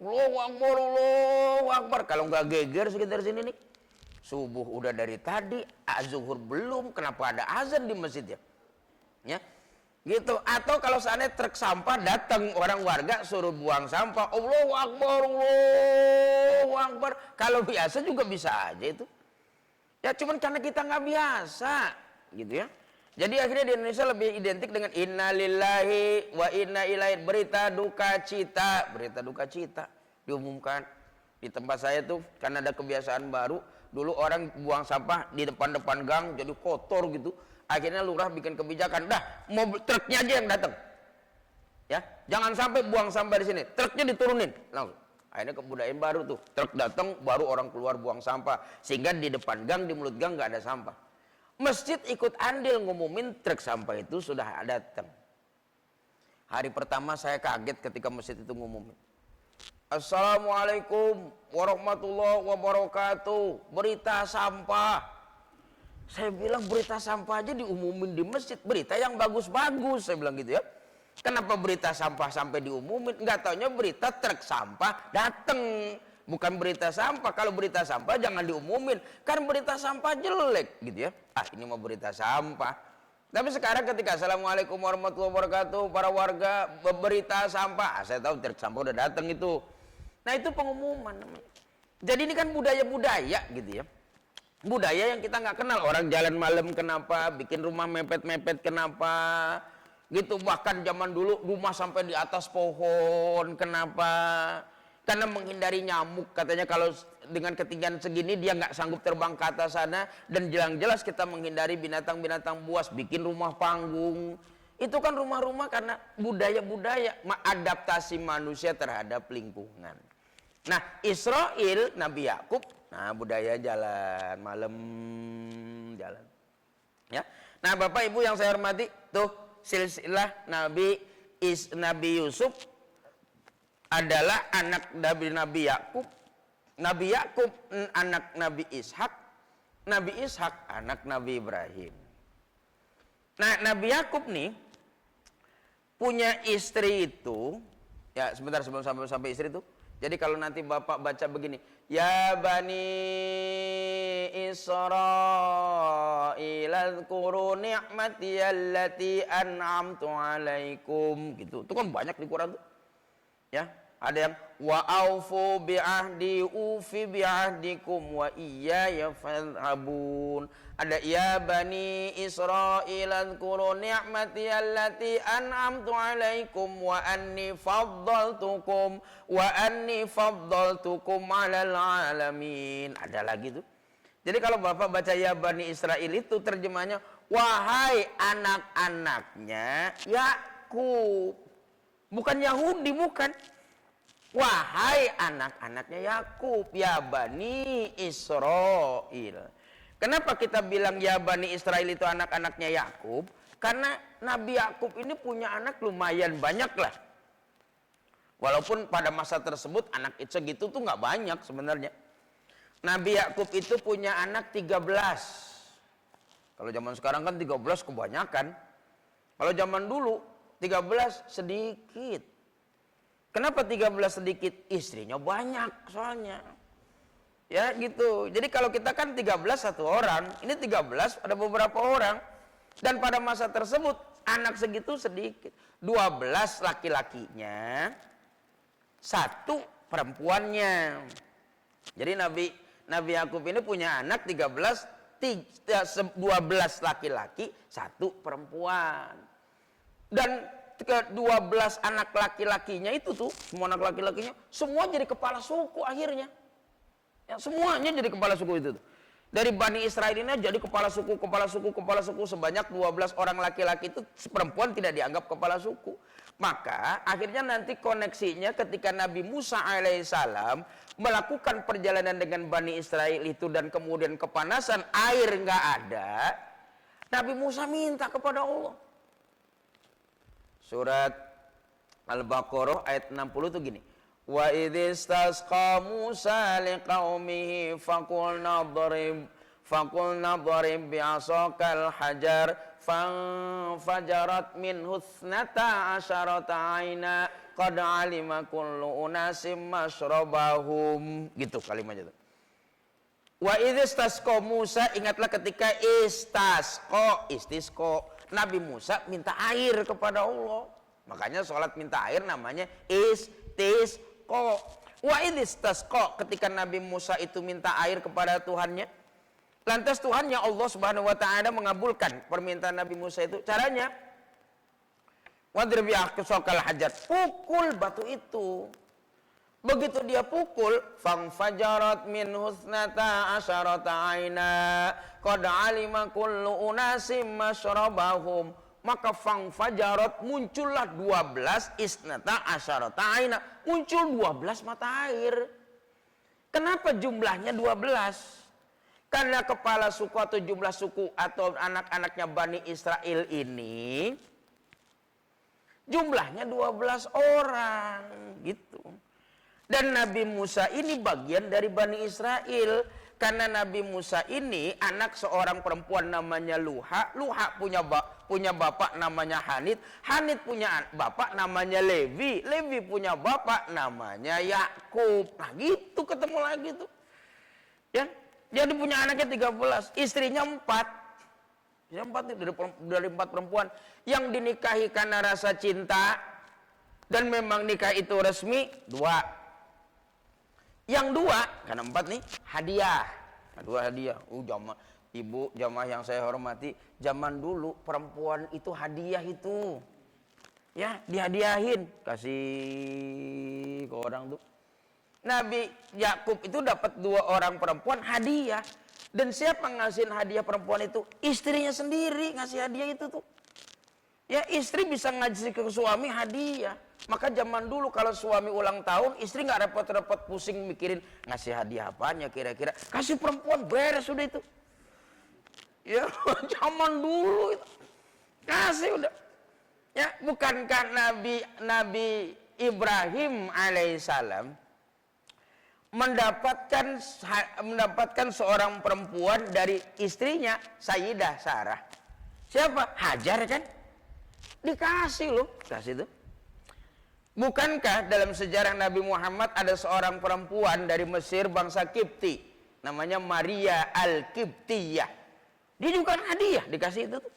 A: Allahu Akbar. Kalau nggak geger sekitar sini nih. Subuh udah dari tadi, zuhur belum, kenapa ada azan di masjid ya? Ya. Gitu. Atau kalau seandainya truk sampah datang orang warga suruh buang sampah, Allahu Akbar. Kalau biasa juga bisa aja itu. Ya cuman karena kita nggak biasa, gitu ya. Jadi akhirnya di Indonesia lebih identik dengan innalillahi wa inna ilaihi, berita duka cita diumumkan. Di tempat saya tuh karena ada kebiasaan baru, dulu orang buang sampah di depan-depan gang jadi kotor gitu. Akhirnya lurah bikin kebijakan, dah mobil truknya aja yang datang. Ya, jangan sampai buang sampah di sini, truknya diturunin langsung. Akhirnya kebudayaan baru tuh, truk datang baru orang keluar buang sampah, sehingga di depan gang, di mulut gang nggak ada sampah. Masjid ikut andil ngumumin truk sampah itu sudah datang. Hari pertama saya kaget ketika masjid itu ngumumin. Assalamualaikum warahmatullahi wabarakatuh. Berita sampah. Saya bilang berita sampah aja diumumin di masjid. Berita yang bagus-bagus, saya bilang gitu ya. Kenapa berita sampah sampai diumumin? Nggak taunya berita truk sampah datang. Bukan berita sampah. Kalau berita sampah jangan diumumin. Kan berita sampah jelek gitu ya. Ini mau berita sampah. Tapi sekarang ketika Assalamualaikum warahmatullahi wabarakatuh, para warga berita sampah. Saya tahu truk sampah udah datang itu. Nah itu pengumuman namanya. Jadi ini kan budaya-budaya gitu ya. Budaya yang kita nggak kenal. Orang jalan malam kenapa, bikin rumah mepet-mepet kenapa. Gitu, bahkan zaman dulu rumah sampai di atas pohon kenapa. Karena menghindari nyamuk, katanya kalau dengan ketinggian segini dia nggak sanggup terbang ke atas sana, dan jelas-jelas kita menghindari binatang-binatang buas, bikin rumah panggung. Itu kan rumah-rumah karena budaya-budaya, adaptasi manusia terhadap lingkungan. Nah, Israel, Nabi Yakub, nah budaya jalan malam, jalan. Ya. Nah, Bapak Ibu yang saya hormati, tuh silsilah Nabi Yusuf adalah anak Nabi Yakub. Nabi Yakub anak Nabi Ishak. Nabi Ishak anak Nabi Ibrahim. Nah, Nabi Yakub nih punya istri itu Ya, sebentar sebelum sampai istri itu. Jadi kalau nanti Bapak baca begini, ya bani Israil azkuru ni'mati allati an'amtu alaikum gitu. Itu kan banyak di Quran tuh. Ya, ada yang wa aufu bi'ahdi ufi bi'ahdikum wa iyaya farhabun. Ada ya bani Israil azkuru ni'mati allati an'amtu alaikum wa anni faddaltukum 'alal alamin. Ada lagi tuh. Jadi kalau Bapak baca ya bani Israil itu terjemahnya wahai anak-anaknya Yakub. Bukan Yahudi, bukan. Wahai anak-anaknya Yakub, ya Bani Israil. Kenapa kita bilang ya Bani Israil itu anak-anaknya Yakub? Karena Nabi Yakub ini punya anak lumayan banyak lah. Walaupun pada masa tersebut anak itu segitu tuh nggak banyak sebenarnya. Nabi Yakub itu punya anak 13. Kalau zaman sekarang kan 13 kebanyakan. Kalau zaman dulu 13 sedikit. Kenapa 13 sedikit? Istrinya banyak soalnya. Ya gitu. Jadi kalau kita kan 13 satu orang. Ini 13 ada beberapa orang. Dan pada masa tersebut anak segitu sedikit. 12 laki-lakinya. 1 perempuannya. Jadi Nabi Yakub ini punya anak 12 laki-laki 1 perempuan. Dan ke-12 anak laki-lakinya itu tuh, semua anak laki-lakinya, semua jadi kepala suku akhirnya. Ya, semuanya jadi kepala suku itu tuh. Dari Bani Israil ini jadi kepala suku sebanyak 12 orang laki-laki itu, perempuan tidak dianggap kepala suku. Maka akhirnya nanti koneksinya ketika Nabi Musa alaihissalam melakukan perjalanan dengan Bani Israil itu dan kemudian kepanasan air nggak ada, Nabi Musa minta kepada Allah. Surat Al-Baqarah ayat 60 itu gini. Wa idzistasqa Musa liqaumihi faqulna dharib bi'asakal hajar fanfajarat minhu ithnata asyarata aina qad alima kullu unasim mashrabahum. Gitu kalimatnya itu. Wa idzistasqa Musa, ingatlah ketika istisqa Nabi Musa minta air kepada Allah. Makanya sholat minta air namanya istisqa. Wa idistasqa, ketika Nabi Musa itu minta air kepada Tuhannya. Lantas Tuhannya Allah Subhanahu wa taala mengabulkan permintaan Nabi Musa itu. Caranya wadrib bi'asakal hajar, pukul batu itu. Begitu dia pukul, fangfajarat min husnata asyarata aina qad alima kullu unasim mashrabahum. Maka fangfajarat, muncullah 12 isnata asyarata aina, muncul 12 mata air. Kenapa jumlahnya 12? Karena kepala suku atau jumlah suku atau anak-anaknya Bani Israel ini jumlahnya 12 orang gitu. Dan Nabi Musa ini bagian dari Bani Israel. Karena Nabi Musa ini anak seorang perempuan namanya Luha. Luha punya bapak namanya Hanit. Hanit punya bapak namanya Levi. Levi punya bapak namanya Yakub. Nah gitu ketemu lagi tuh. Ya, jadi punya anaknya 13. Istrinya 4. Ya 4 dari 4 perempuan. Yang dinikahi karena rasa cinta. Dan memang nikah itu resmi 2. Yang 2, karena 4 nih, hadiah. Nah, 2 hadiah. Ibu jamaah yang saya hormati, zaman dulu perempuan itu hadiah itu. Ya, dihadiahin, kasih ke orang tuh. Nabi Yakub itu dapat 2 orang perempuan hadiah. Dan siapa ngasihin hadiah perempuan itu? Istrinya sendiri ngasih hadiah itu tuh. Ya, istri bisa ngasih ke suami hadiah. Maka zaman dulu kalau suami ulang tahun, istri nggak repot-repot pusing mikirin ngasih hadiah apanya kira-kira. Kasih perempuan beres sudah itu. Ya, zaman dulu itu. Kasih udah. Ya, bukankah Nabi Ibrahim alaihissalam mendapatkan seorang perempuan dari istrinya Sayyidah Sarah. Siapa? Hajar kan? Dikasih loh, kasih tuh. Bukankah dalam sejarah Nabi Muhammad ada seorang perempuan dari Mesir bangsa Kipti, namanya Maria Al-Kiptiyah. Dia juga kan hadiah dikasih itu tuh.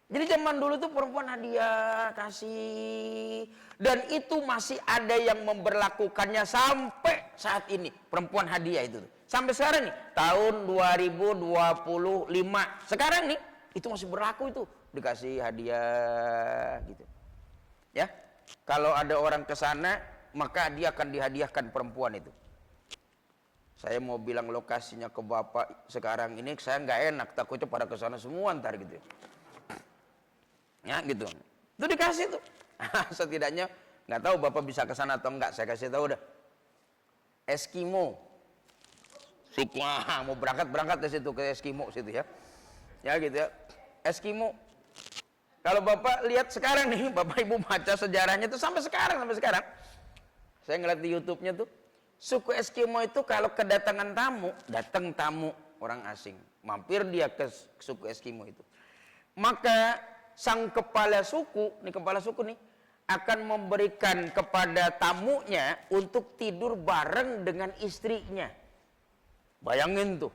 A: Jadi zaman dulu tuh perempuan hadiah kasih, dan itu masih ada yang memberlakukannya sampai saat ini, perempuan hadiah itu tuh. Sampai sekarang nih, tahun 2025. Sekarang nih, itu masih berlaku itu, dikasih hadiah gitu. Ya. Kalau ada orang ke sana, maka dia akan dihadiahkan perempuan itu. Saya mau bilang lokasinya ke bapak sekarang ini, saya nggak enak, takutnya pada ke sana semua ntar gitu. Ya gitu. Itu dikasih tuh. Setidaknya nggak tahu bapak bisa ke sana atau enggak. Saya kasih tahu udah. Eskimo. Suku mau berangkat ke situ, ke Eskimo situ ya. Ya gitu ya. Eskimo. Kalau bapak lihat sekarang nih, bapak ibu baca sejarahnya tuh sampai sekarang. Saya ngeliat di YouTube-nya tuh, suku Eskimo itu kalau kedatangan tamu, datang tamu orang asing, mampir dia ke suku Eskimo itu, maka sang kepala suku nih akan memberikan kepada tamunya untuk tidur bareng dengan istrinya. Bayangin tuh,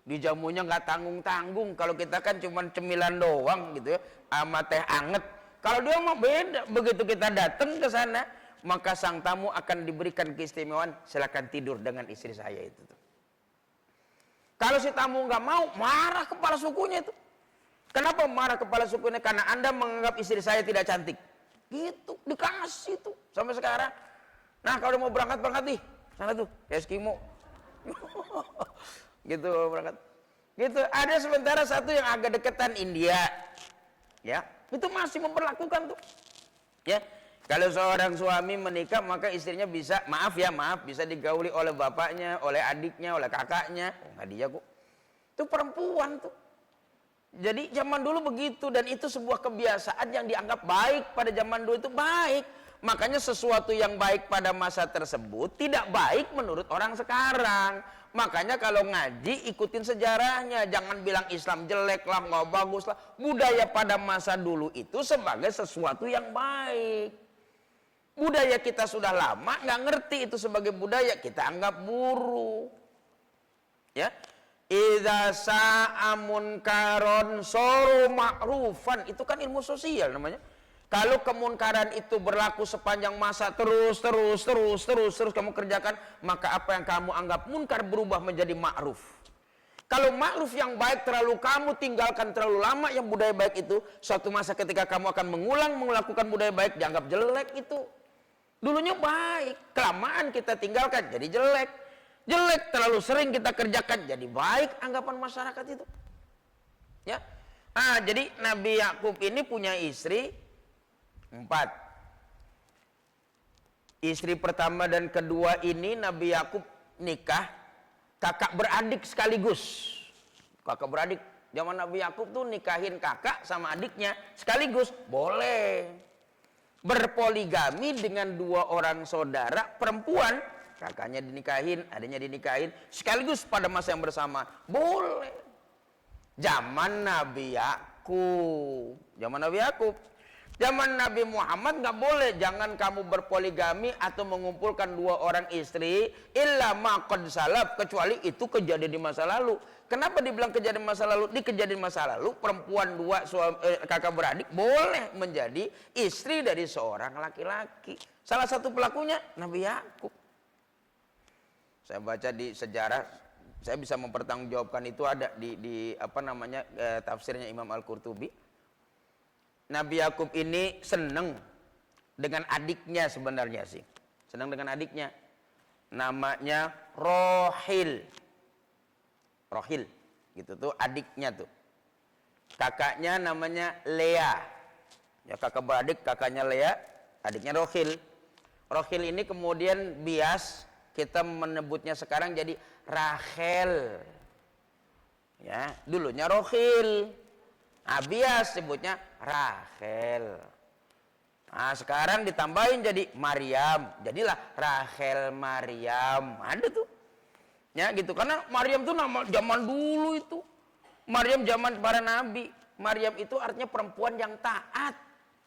A: dijamunya nggak tanggung-tanggung. Kalau kita kan cuma cemilan doang gitu ya, sama teh anget. Kalau dia mah beda. Begitu kita datang ke sana, maka sang tamu akan diberikan keistimewaan, silakan tidur dengan istri saya itu. Kalau si tamu nggak mau, marah kepala sukunya itu. Kenapa marah kepala sukunya? Karena Anda menganggap istri saya tidak cantik. Gitu, dikasih tuh sampai sekarang. Nah kalau mau berangkat nih, sana tuh Eskimo. Gitu berangkat. Gitu. Ada sementara satu yang agak deketan India. Ya, itu masih memperlakukan tuh. Ya. Kalau seorang suami menikah maka istrinya bisa, bisa digauli oleh bapaknya, oleh adiknya, oleh kakaknya. Oh, enggak dia kok. Itu perempuan tuh. Jadi zaman dulu begitu, dan itu sebuah kebiasaan yang dianggap baik pada zaman dulu, itu baik. Makanya sesuatu yang baik pada masa tersebut tidak baik menurut orang sekarang. Makanya kalau ngaji ikutin sejarahnya, jangan bilang Islam jelek lah, nggak bagus lah. Budaya pada masa dulu itu sebagai sesuatu yang baik. Budaya kita sudah lama nggak ngerti itu sebagai budaya, kita anggap buruk. Ya, idza sa'a munkaron soru ma'rufan, itu kan ilmu sosial namanya. Kalau kemunkaran itu berlaku sepanjang masa terus kamu kerjakan, maka apa yang kamu anggap munkar berubah menjadi ma'ruf. Kalau ma'ruf yang baik terlalu kamu tinggalkan terlalu lama, yang budaya baik itu, suatu masa ketika kamu akan mengulang melakukan budaya baik dianggap jelek itu. Dulunya baik, kelamaan kita tinggalkan jadi jelek. Jelek terlalu sering kita kerjakan jadi baik anggapan masyarakat itu. Ya. Jadi Nabi Yakub ini punya istri 4. Istri pertama dan kedua ini Nabi Yakub nikah kakak beradik sekaligus. Kakak beradik. Zaman Nabi Yakub tuh nikahin kakak sama adiknya sekaligus. Boleh. Berpoligami dengan 2 orang saudara perempuan. Kakaknya dinikahin, adiknya dinikahin sekaligus pada masa yang bersama. Boleh. Zaman Nabi Yakub. Zaman Nabi Muhammad nggak boleh. Jangan kamu berpoligami atau mengumpulkan 2 orang istri illa ma qad salaf, kecuali itu kejadian di masa lalu. Kenapa dibilang kejadian masa lalu? Di kejadian masa lalu perempuan 2 kakak beradik boleh menjadi istri dari seorang laki-laki. Salah satu pelakunya Nabi Yakub. Saya baca di sejarah, saya bisa mempertanggungjawabkan itu, ada di tafsirnya Imam Al-Qurtubi. Nabi Yakub ini senang dengan adiknya sebenarnya sih. Senang dengan adiknya. Namanya Rohil. Rohil. Gitu tuh adiknya tuh. Kakaknya namanya Lea. Ya kakak beradik, kakaknya Lea, adiknya Rohil. Rohil ini kemudian bias kita menebutnya sekarang jadi Rachel. Ya, dulunya Rohil. Bias sebutnya Rachel. Nah, sekarang ditambahin jadi Maryam. Jadilah Rachel Maryam. Ada tuh. Ya gitu. Karena Maryam tuh nama zaman dulu itu. Maryam zaman para nabi. Maryam itu artinya perempuan yang taat.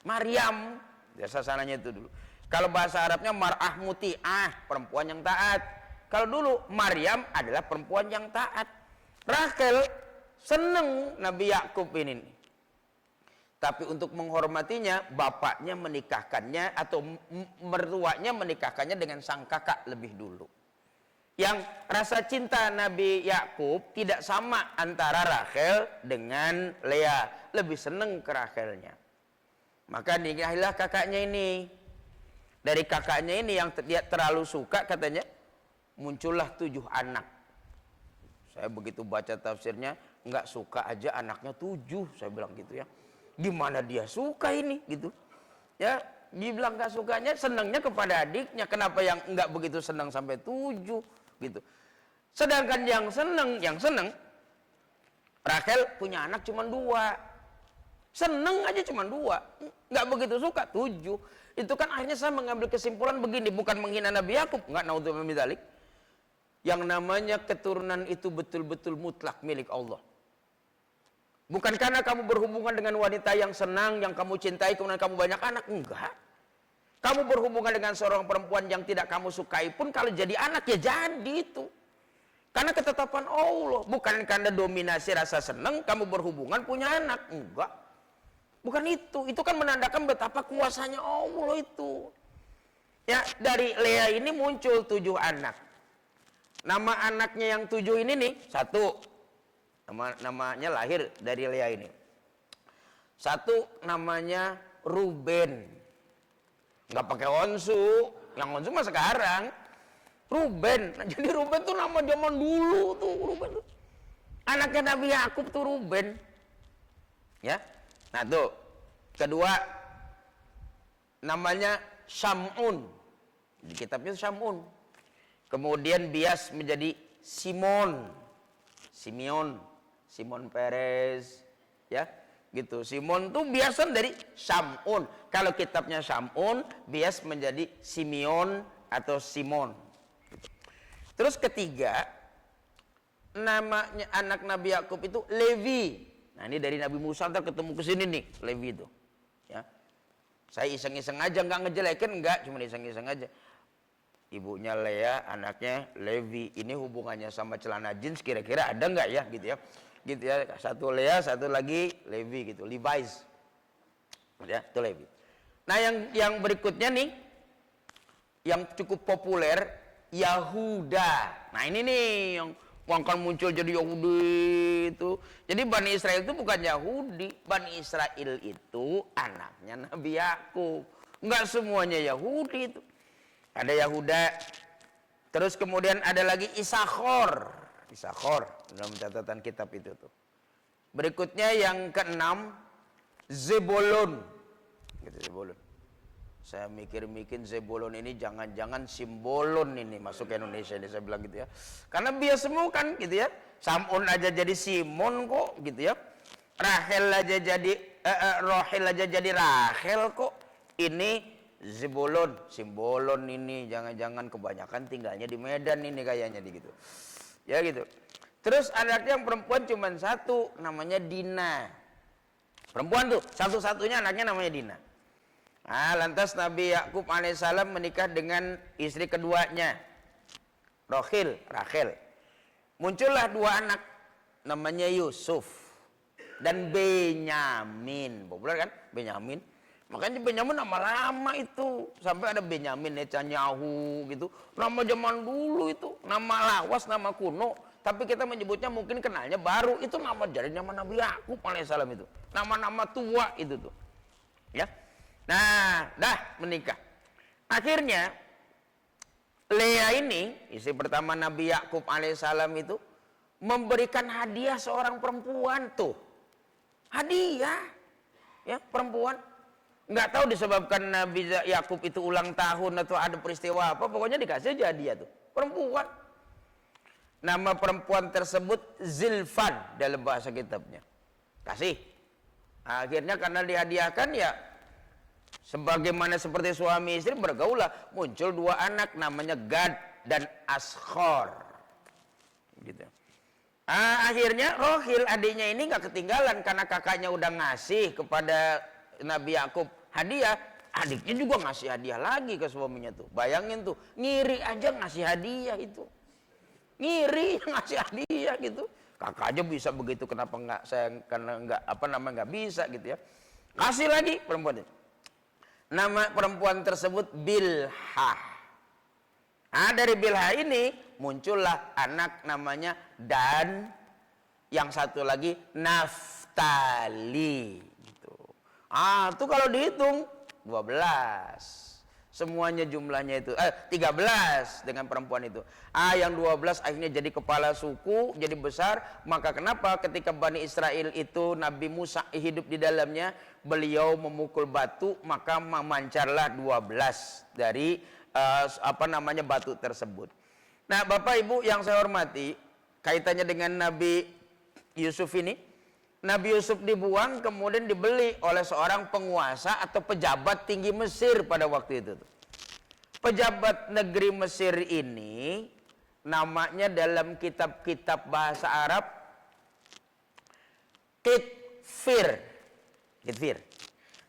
A: Maryam. Biasa sananya itu dulu. Kalau bahasa Arabnya mar'ah muti'ah, perempuan yang taat. Kalau dulu Maryam adalah perempuan yang taat. Rachel seneng Nabi Yakub ini. Tapi untuk menghormatinya, bapaknya menikahkannya atau mertuanya menikahkannya dengan sang kakak lebih dulu. Yang rasa cinta Nabi Yakub tidak sama antara Rachel dengan Lea, lebih seneng ke Rachelnya. Maka nikahilah kakaknya ini. Dari kakaknya ini yang dia terlalu suka, katanya muncullah 7 anak. Saya begitu baca tafsirnya, nggak suka aja anaknya 7, saya bilang gitu ya. Gimana dia suka ini gitu? Ya, dibilang nggak sukanya, senangnya kepada adiknya. Kenapa yang nggak begitu senang sampai 7 gitu? Sedangkan yang senang Rachel punya anak cuma 2. Seneng aja cuma 2, nggak begitu suka 7. Itu kan akhirnya saya mengambil kesimpulan begini, bukan menghina Nabi Yakub, nggak naudzubillah min dzalik. Yang namanya keturunan itu betul-betul mutlak milik Allah. Bukan karena kamu berhubungan dengan wanita yang senang, yang kamu cintai, kemudian kamu banyak anak, enggak. Kamu berhubungan dengan seorang perempuan yang tidak kamu sukai pun, kalau jadi anak ya jadi itu. Karena ketetapan Allah, bukan karena dominasi rasa senang kamu berhubungan punya anak, enggak. Bukan itu kan menandakan betapa kuasanya Allah itu. Ya, dari Lea ini muncul 7 anak. Nama anaknya yang 7 ini nih, 1. Namanya lahir dari Lea ini. 1 namanya Ruben. Nggak pakai onsu, yang onsu mah sekarang. Ruben. Nah, jadi Ruben tuh nama zaman dulu tuh, Ruben tuh. Anaknya Nabi Yakub tuh Ruben. Ya. Nah tuh, kedua namanya Syamun, di kitabnya Syamun. Kemudian bias menjadi Simon Peres, ya gitu. Simon tuh biasa dari Syamun. Kalau kitabnya Syamun, bias menjadi Simeon atau Simon. Terus ketiga, namanya anak Nabi Yakub itu Levi. Nah ini dari Nabi Musa ntar ketemu ke sini nih, Levi itu. Ya. Saya iseng-iseng aja, nggak ngejelekin, enggak, cuma iseng-iseng aja. Ibunya Lea, anaknya Levi. Ini hubungannya sama celana jeans kira-kira ada nggak ya, gitu ya. Gitu ya, 1 Lea, 1 lagi Levi gitu, Levi's. Ya, itu Levi. Nah yang berikutnya nih, yang cukup populer, Yahuda. Nah ini nih yang akan muncul jadi Yahudi itu. Jadi Bani Israel itu bukan Yahudi. Bani Israel itu anaknya Nabi Yakub. Enggak semuanya Yahudi itu. Ada Yahuda. Terus kemudian ada lagi Isakhor. Isakhor dalam catatan kitab itu tuh. Berikutnya yang ke-6 Zebulun. Gitu, Zebulun. Saya mikir-mikir Zebulun ini jangan-jangan Simbolon ini masuk ke Indonesia ini, saya bilang gitu ya. Karena biasa semua kan gitu ya. Samun aja jadi Simon kok gitu ya. Rahel aja jadi Rahel kok. Ini Zebulun, Simbolon ini jangan-jangan kebanyakan tinggalnya di Medan ini kayaknya gitu. Ya gitu. Terus anaknya yang perempuan cuma 1, namanya Dina. Perempuan tuh, satu-satunya anaknya namanya Dina. Nah, lantas Nabi Yakub alaihissalam menikah dengan istri keduanya, Rachel. Muncullah 2 anak, namanya Yusuf dan Benyamin. Populer kan, Benyamin. Makanya Benyamin nama lama itu, sampai ada Benyamin Netanyahu gitu. Nama zaman dulu itu, nama lawas, nama kuno. Tapi kita menyebutnya mungkin kenalnya baru. Itu nama dari nama Nabi Yakub alaihissalam itu. Nama-nama tua itu tuh, ya. Nah, dah menikah. Akhirnya Lea ini, istri pertama Nabi Yakub alaihissalam itu, memberikan hadiah seorang perempuan tuh. Hadiah, ya perempuan. Nggak tahu disebabkan Nabi Yakub itu ulang tahun atau ada peristiwa apa, pokoknya dikasih aja hadiah tuh. Perempuan. Nama perempuan tersebut Zilfan dalam bahasa kitabnya. Kasih. Akhirnya karena dihadiahkan ya, sebagaimana seperti suami istri bergaulah, muncul 2 anak namanya Gad dan Askhor. Gitu. Akhirnya Rohil adiknya ini nggak ketinggalan karena kakaknya udah ngasih kepada Nabi Yakub hadiah. Adiknya juga ngasih hadiah lagi ke suaminya tuh. Bayangin tuh, ngiri aja ngasih hadiah itu. Ngiri ngasih hadiah gitu. Kakak aja bisa begitu, kenapa enggak saya, karena enggak enggak bisa gitu ya. Kasih lagi perempuan itu. Nama perempuan tersebut Bilha. Nah, dari Bilha ini muncullah anak namanya Dan, yang satu lagi Naftali gitu. Itu kalau dihitung 12. Semuanya jumlahnya itu 13 dengan perempuan itu. Yang 12 akhirnya jadi kepala suku, jadi besar. Maka kenapa ketika Bani Israel itu Nabi Musa hidup di dalamnya, beliau memukul batu, maka memancarlah 12 dari batu tersebut. Nah, Bapak Ibu yang saya hormati, kaitannya dengan Nabi Yusuf ini, Nabi Yusuf dibuang kemudian dibeli oleh seorang penguasa atau pejabat tinggi Mesir pada waktu itu. Pejabat negeri Mesir ini namanya dalam kitab-kitab bahasa Arab Kitfir.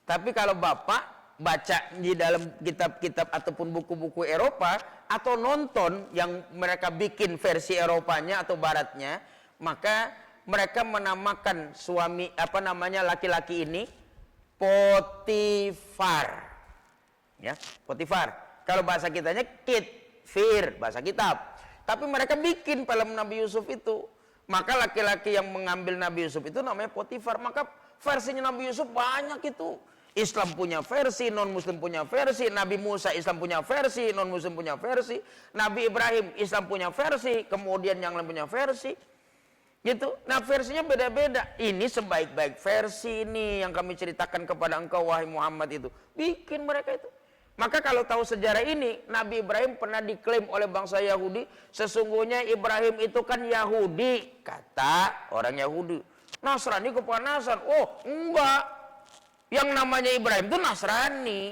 A: Tapi kalau Bapak baca di dalam kitab-kitab ataupun buku-buku Eropa atau nonton yang mereka bikin versi Eropanya atau baratnya, maka mereka menamakan laki-laki ini Potifar. Ya, Potifar. Kalau bahasa kitanya Kitfir, bahasa kitab. Tapi mereka bikin film Nabi Yusuf itu. Maka laki-laki yang mengambil Nabi Yusuf itu namanya Potifar. Maka versinya Nabi Yusuf banyak itu. Islam punya versi, non-Muslim punya versi. Nabi Musa Islam punya versi, non-Muslim punya versi. Nabi Ibrahim Islam punya versi, kemudian yang lain punya versi. Gitu. Nah, versinya beda-beda. Ini sebaik-baik versi ini yang kami ceritakan kepada engkau wahai Muhammad itu. Bikin mereka itu. Maka kalau tahu sejarah ini, Nabi Ibrahim pernah diklaim oleh bangsa Yahudi, sesungguhnya Ibrahim itu kan Yahudi, kata orang Yahudi. Nasrani kepanasan. Oh, enggak. Yang namanya Ibrahim itu Nasrani.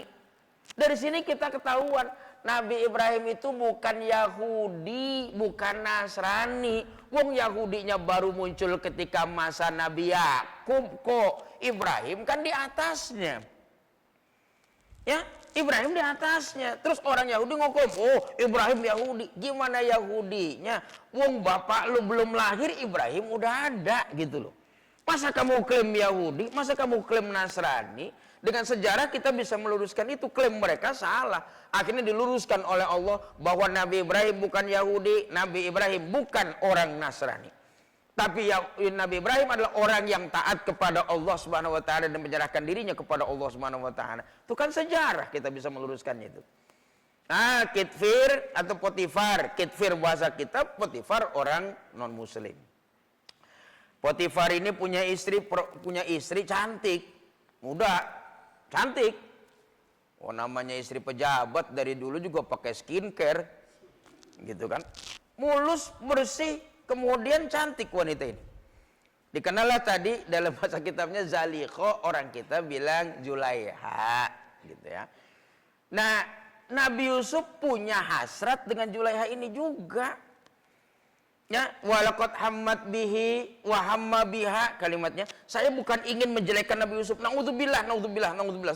A: Dari sini kita ketahuan Nabi Ibrahim itu bukan Yahudi, bukan Nasrani. Wong Yahudinya baru muncul ketika masa Nabi Yakub kok. Ibrahim kan di atasnya. Ya, Ibrahim di atasnya. Terus orang Yahudi ngokom, oh Ibrahim Yahudi. Gimana Yahudinya? Wong bapak lu belum lahir, Ibrahim udah ada gitu loh. Masa kamu klaim Yahudi? Masa kamu klaim Nasrani? Dengan sejarah kita bisa meluruskan itu. Klaim mereka salah. Akhirnya diluruskan oleh Allah bahwa Nabi Ibrahim bukan Yahudi, Nabi Ibrahim bukan orang Nasrani. Tapi Nabi Ibrahim adalah orang yang taat kepada Allah Subhanahu wa taala dan menyerahkan dirinya kepada Allah Subhanahu wa taala. Itu kan sejarah, kita bisa meluruskannya itu. Kitfir atau Potifar. Kitfir bahasa kitab, Potifar orang non muslim. Potifar ini punya istri cantik, muda, cantik. Oh, namanya istri pejabat dari dulu juga pakai skincare, gitu kan? Mulus, bersih, kemudian cantik wanita ini. Dikenallah tadi dalam bahasa kitabnya Zalikho, orang kita bilang Julaiha, gitu ya. Nah, Nabi Yusuf punya hasrat dengan Julaiha ini juga. Ya, walaqad hammat bihi wa hamma biha, kalimatnya. Saya bukan ingin menjelekkan Nabi Yusuf. Naudzubillah.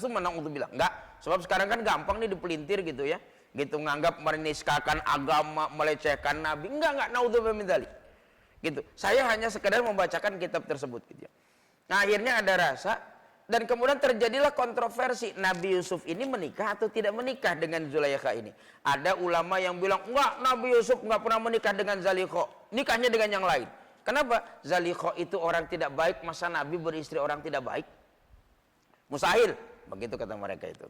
A: Semua naudzubillah. Enggak, sebab sekarang kan gampang nih dipelintir gitu ya. Gitu nganggap meniskakan agama, melecehkan Nabi. Enggak, naudzubillah min dzalik. Gitu. Saya hanya sekedar membacakan kitab tersebut gitu ya. Nah, akhirnya ada rasa dan kemudian terjadilah kontroversi, Nabi Yusuf ini menikah atau tidak menikah dengan Zulaikha ini. Ada ulama yang bilang, enggak, Nabi Yusuf enggak pernah menikah dengan Zalikho, nikahnya dengan yang lain. Kenapa? Zalikho itu orang tidak baik, masa Nabi beristri orang tidak baik? Mustahil, begitu kata mereka itu.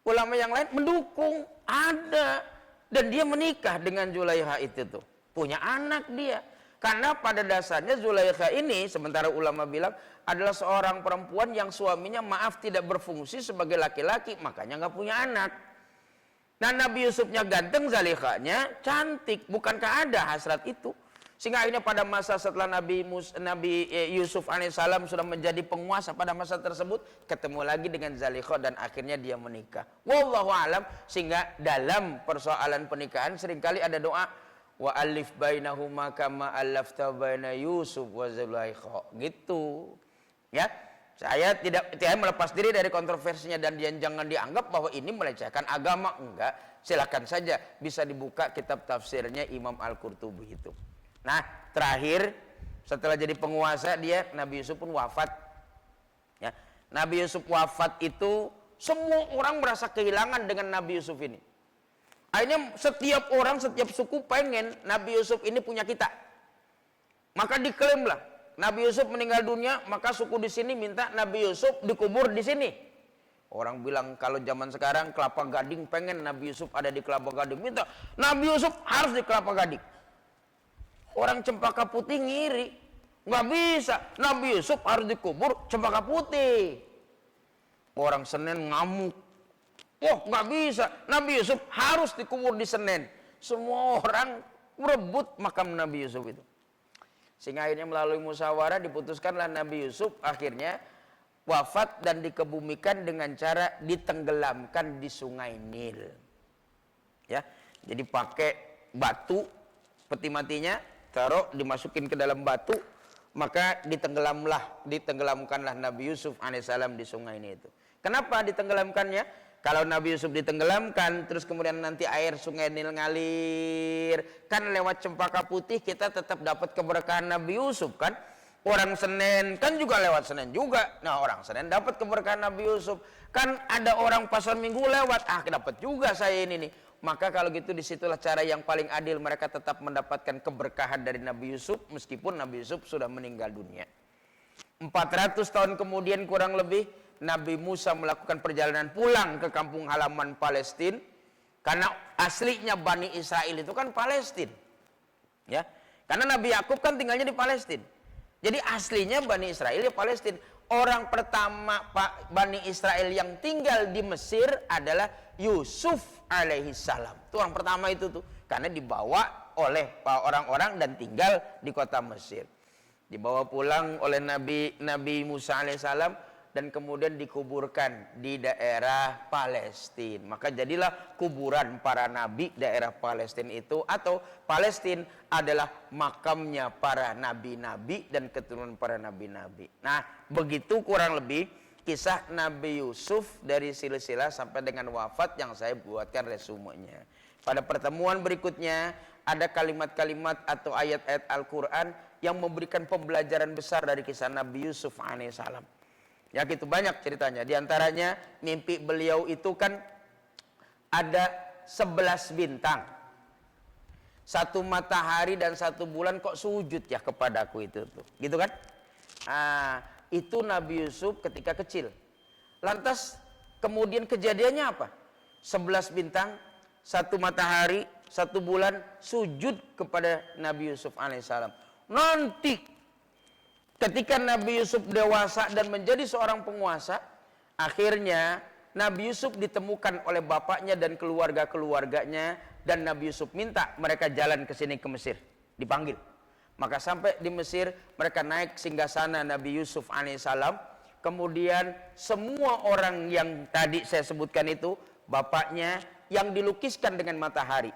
A: Ulama yang lain mendukung, ada, dan dia menikah dengan Zulaikha itu tuh, punya anak dia. Karena pada dasarnya Zulaikha ini, sementara ulama bilang, adalah seorang perempuan yang suaminya tidak berfungsi sebagai laki-laki, makanya nggak punya anak. Nah, Nabi Yusufnya ganteng, Zulaikhanya cantik. Bukankah ada hasrat itu? Sehingga akhirnya pada masa setelah Nabi Yusuf alaihissalam sudah menjadi penguasa pada masa tersebut, ketemu lagi dengan Zulaikha dan akhirnya dia menikah. Wallahu alam. Sehingga dalam persoalan pernikahan seringkali ada doa, wa alif bainahuma kama alafta baina Yusuf wa Zulaikha, gitu. Ya. Saya melepas diri dari kontroversinya dan jangan dianggap bahwa ini melecehkan agama. Enggak, silakan saja bisa dibuka kitab tafsirnya Imam Al-Qurtubi itu. Nah, terakhir setelah jadi penguasa Nabi Yusuf pun wafat. Ya, Nabi Yusuf wafat itu semua orang merasa kehilangan dengan Nabi Yusuf ini. Akhirnya setiap orang, setiap suku pengen Nabi Yusuf ini punya kita. Maka diklaimlah Nabi Yusuf meninggal dunia, maka suku di sini minta Nabi Yusuf dikubur di sini. Orang bilang kalau zaman sekarang Kelapa Gading pengen Nabi Yusuf ada di Kelapa Gading, minta Nabi Yusuf harus di Kelapa Gading. Orang Cempaka Putih ngiri, nggak bisa. Nabi Yusuf harus dikubur Cempaka Putih. Orang Senen ngamuk. Wah, nggak bisa. Nabi Yusuf harus dikubur di Senen. Semua orang merebut makam Nabi Yusuf itu. Sehingga akhirnya melalui musyawarah diputuskanlah Nabi Yusuf akhirnya wafat dan dikebumikan dengan cara ditenggelamkan di Sungai Nil. Ya, jadi pakai batu peti matinya, taruh dimasukin ke dalam batu, maka ditenggelamkanlah Nabi Yusuf alaihissalam di sungai ini itu. Kenapa ditenggelamkannya? Kalau Nabi Yusuf ditenggelamkan, terus kemudian nanti air sungai Nil ngalir, kan lewat Cempaka Putih kita tetap dapat keberkahan Nabi Yusuf kan? Orang Senen kan juga lewat Senen juga. Nah, orang Senen dapat keberkahan Nabi Yusuf. Kan ada orang pasar Minggu lewat, dapat juga saya ini nih. Maka kalau gitu disitulah cara yang paling adil, mereka tetap mendapatkan keberkahan dari Nabi Yusuf meskipun Nabi Yusuf sudah meninggal dunia. 400 tahun kemudian kurang lebih Nabi Musa melakukan perjalanan pulang ke kampung halaman Palestina, karena aslinya Bani Israel itu kan Palestina. Ya. Karena Nabi Yakub kan tinggalnya di Palestina. Jadi aslinya Bani Israel ya Palestina. Orang pertama Bani Israel yang tinggal di Mesir adalah Yusuf alaihissalam. Itu orang pertama itu tuh, karena dibawa oleh orang-orang dan tinggal di kota Mesir. Dibawa pulang oleh Nabi Musa alaihissalam dan kemudian dikuburkan di daerah Palestina. Maka jadilah kuburan para nabi daerah Palestina itu, atau Palestina adalah makamnya para nabi-nabi dan keturunan para nabi-nabi. Nah, begitu kurang lebih kisah Nabi Yusuf dari silsilah sampai dengan wafat yang saya buatkan resumenya. Pada pertemuan berikutnya ada kalimat-kalimat atau ayat-ayat Al-Quran yang memberikan pembelajaran besar dari kisah Nabi Yusuf alaihissalam. Ya, gitu banyak ceritanya. Di antaranya mimpi beliau itu kan ada 11 bintang. 1 matahari dan 1 bulan kok sujud ya kepadaku itu tuh. Gitu kan? Itu Nabi Yusuf ketika kecil. Lantas kemudian kejadiannya apa? 11 bintang, 1 matahari, 1 bulan sujud kepada Nabi Yusuf alaihissalam. Nanti ketika Nabi Yusuf dewasa dan menjadi seorang penguasa, akhirnya Nabi Yusuf ditemukan oleh bapaknya dan keluarga-keluarganya, dan Nabi Yusuf minta mereka jalan ke sini ke Mesir, dipanggil. Maka sampai di Mesir mereka naik singgasana Nabi Yusuf alaihissalam. Kemudian semua orang yang tadi saya sebutkan itu, bapaknya yang dilukiskan dengan matahari,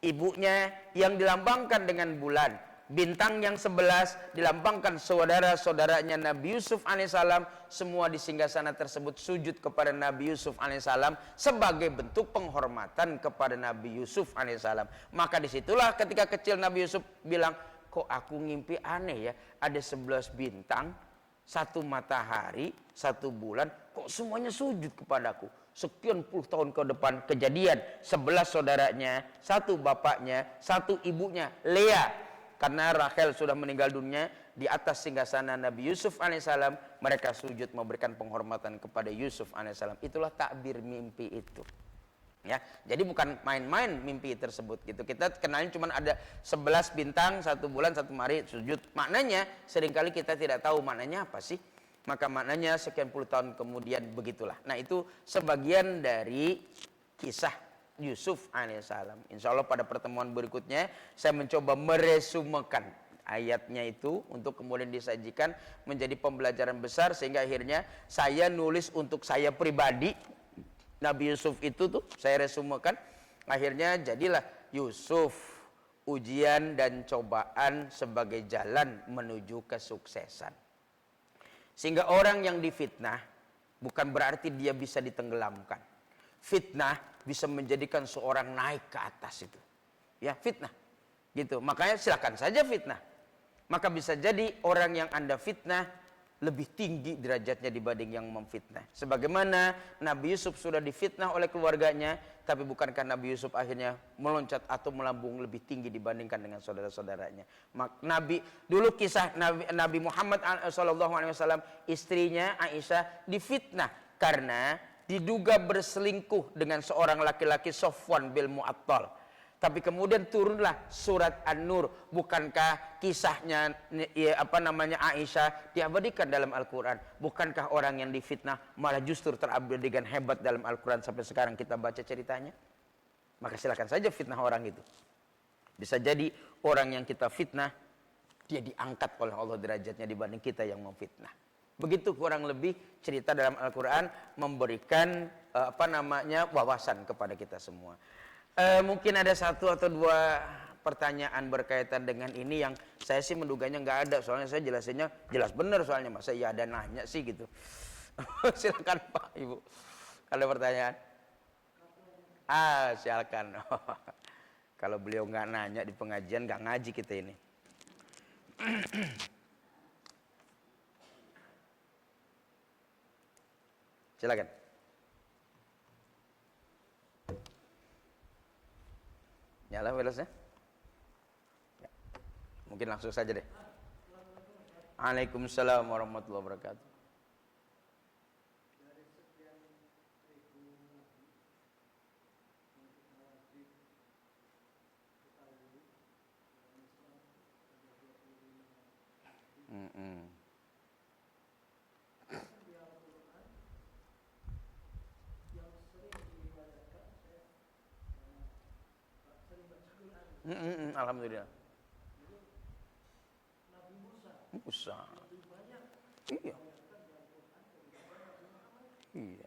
A: ibunya yang dilambangkan dengan bulan, bintang yang 11 dilambangkan saudara-saudaranya Nabi Yusuf alaihissalam, semua di singgasana tersebut sujud kepada Nabi Yusuf alaihissalam sebagai bentuk penghormatan kepada Nabi Yusuf alaihissalam. Maka disitulah ketika kecil Nabi Yusuf bilang, kok aku ngimpi aneh ya, ada 11 bintang, 1 matahari, 1 bulan, kok semuanya sujud kepadaku. Sekian puluh tahun ke depan kejadian, 11 saudaranya, 1 bapaknya, 1 ibunya, Lea. Karena Rachel sudah meninggal dunia, di atas singgasana Nabi Yusuf alaihissalam mereka sujud memberikan penghormatan kepada Yusuf alaihissalam. Itulah takbir mimpi itu. Ya, jadi bukan main-main mimpi tersebut gitu. Kita kenalin cuma ada 11 bintang, 1 bulan, 1 hari sujud. Maknanya seringkali kita tidak tahu maknanya apa sih. Maka maknanya sekian puluh tahun kemudian begitulah. Nah, itu sebagian dari kisah Yusuf alaihissalam. Insya Allah pada pertemuan berikutnya saya mencoba meresumekan ayatnya itu untuk kemudian disajikan menjadi pembelajaran besar, sehingga akhirnya saya nulis untuk saya pribadi Nabi Yusuf itu tuh saya resumekan. Akhirnya jadilah Yusuf, ujian dan cobaan sebagai jalan menuju kesuksesan. Sehingga orang yang difitnah bukan berarti dia bisa ditenggelamkan. Fitnah bisa menjadikan seorang naik ke atas itu. Ya, fitnah. Gitu. Makanya silakan saja fitnah. Maka bisa jadi orang yang Anda fitnah lebih tinggi derajatnya dibanding yang memfitnah. Sebagaimana Nabi Yusuf sudah difitnah oleh keluarganya, tapi bukankah Nabi Yusuf akhirnya meloncat atau melambung lebih tinggi dibandingkan dengan saudara-saudaranya. Nabi dulu kisah Nabi Muhammad SAW, istrinya Aisyah difitnah karena diduga berselingkuh dengan seorang laki-laki, Sofwan bil Mu'attal. Tapi kemudian turunlah surat An-Nur. Bukankah kisahnya Aisyah diabadikan dalam Al-Quran? Bukankah orang yang difitnah malah justru terabadikan hebat dalam Al-Quran sampai sekarang kita baca ceritanya? Maka silakan saja fitnah orang itu. Bisa jadi orang yang kita fitnah, dia diangkat oleh Allah derajatnya dibanding kita yang memfitnah. Begitu kurang lebih cerita dalam Al-Quran memberikan wawasan kepada kita semua. Mungkin ada satu atau dua pertanyaan berkaitan dengan ini yang saya sih menduganya nggak ada, soalnya saya jelasinnya jelas benar, soalnya masa ya ada nanya sih gitu. Silakan Pak Ibu, ada pertanyaan? Silakan. Kalau beliau nggak nanya di pengajian nggak ngaji kita ini. Silakan. Nyala belasnya? Ya. Mungkin langsung saja deh. Waalaikumsalam warahmatullahi wabarakatuh. Alhamdulillah. Musa. Iya. Iya.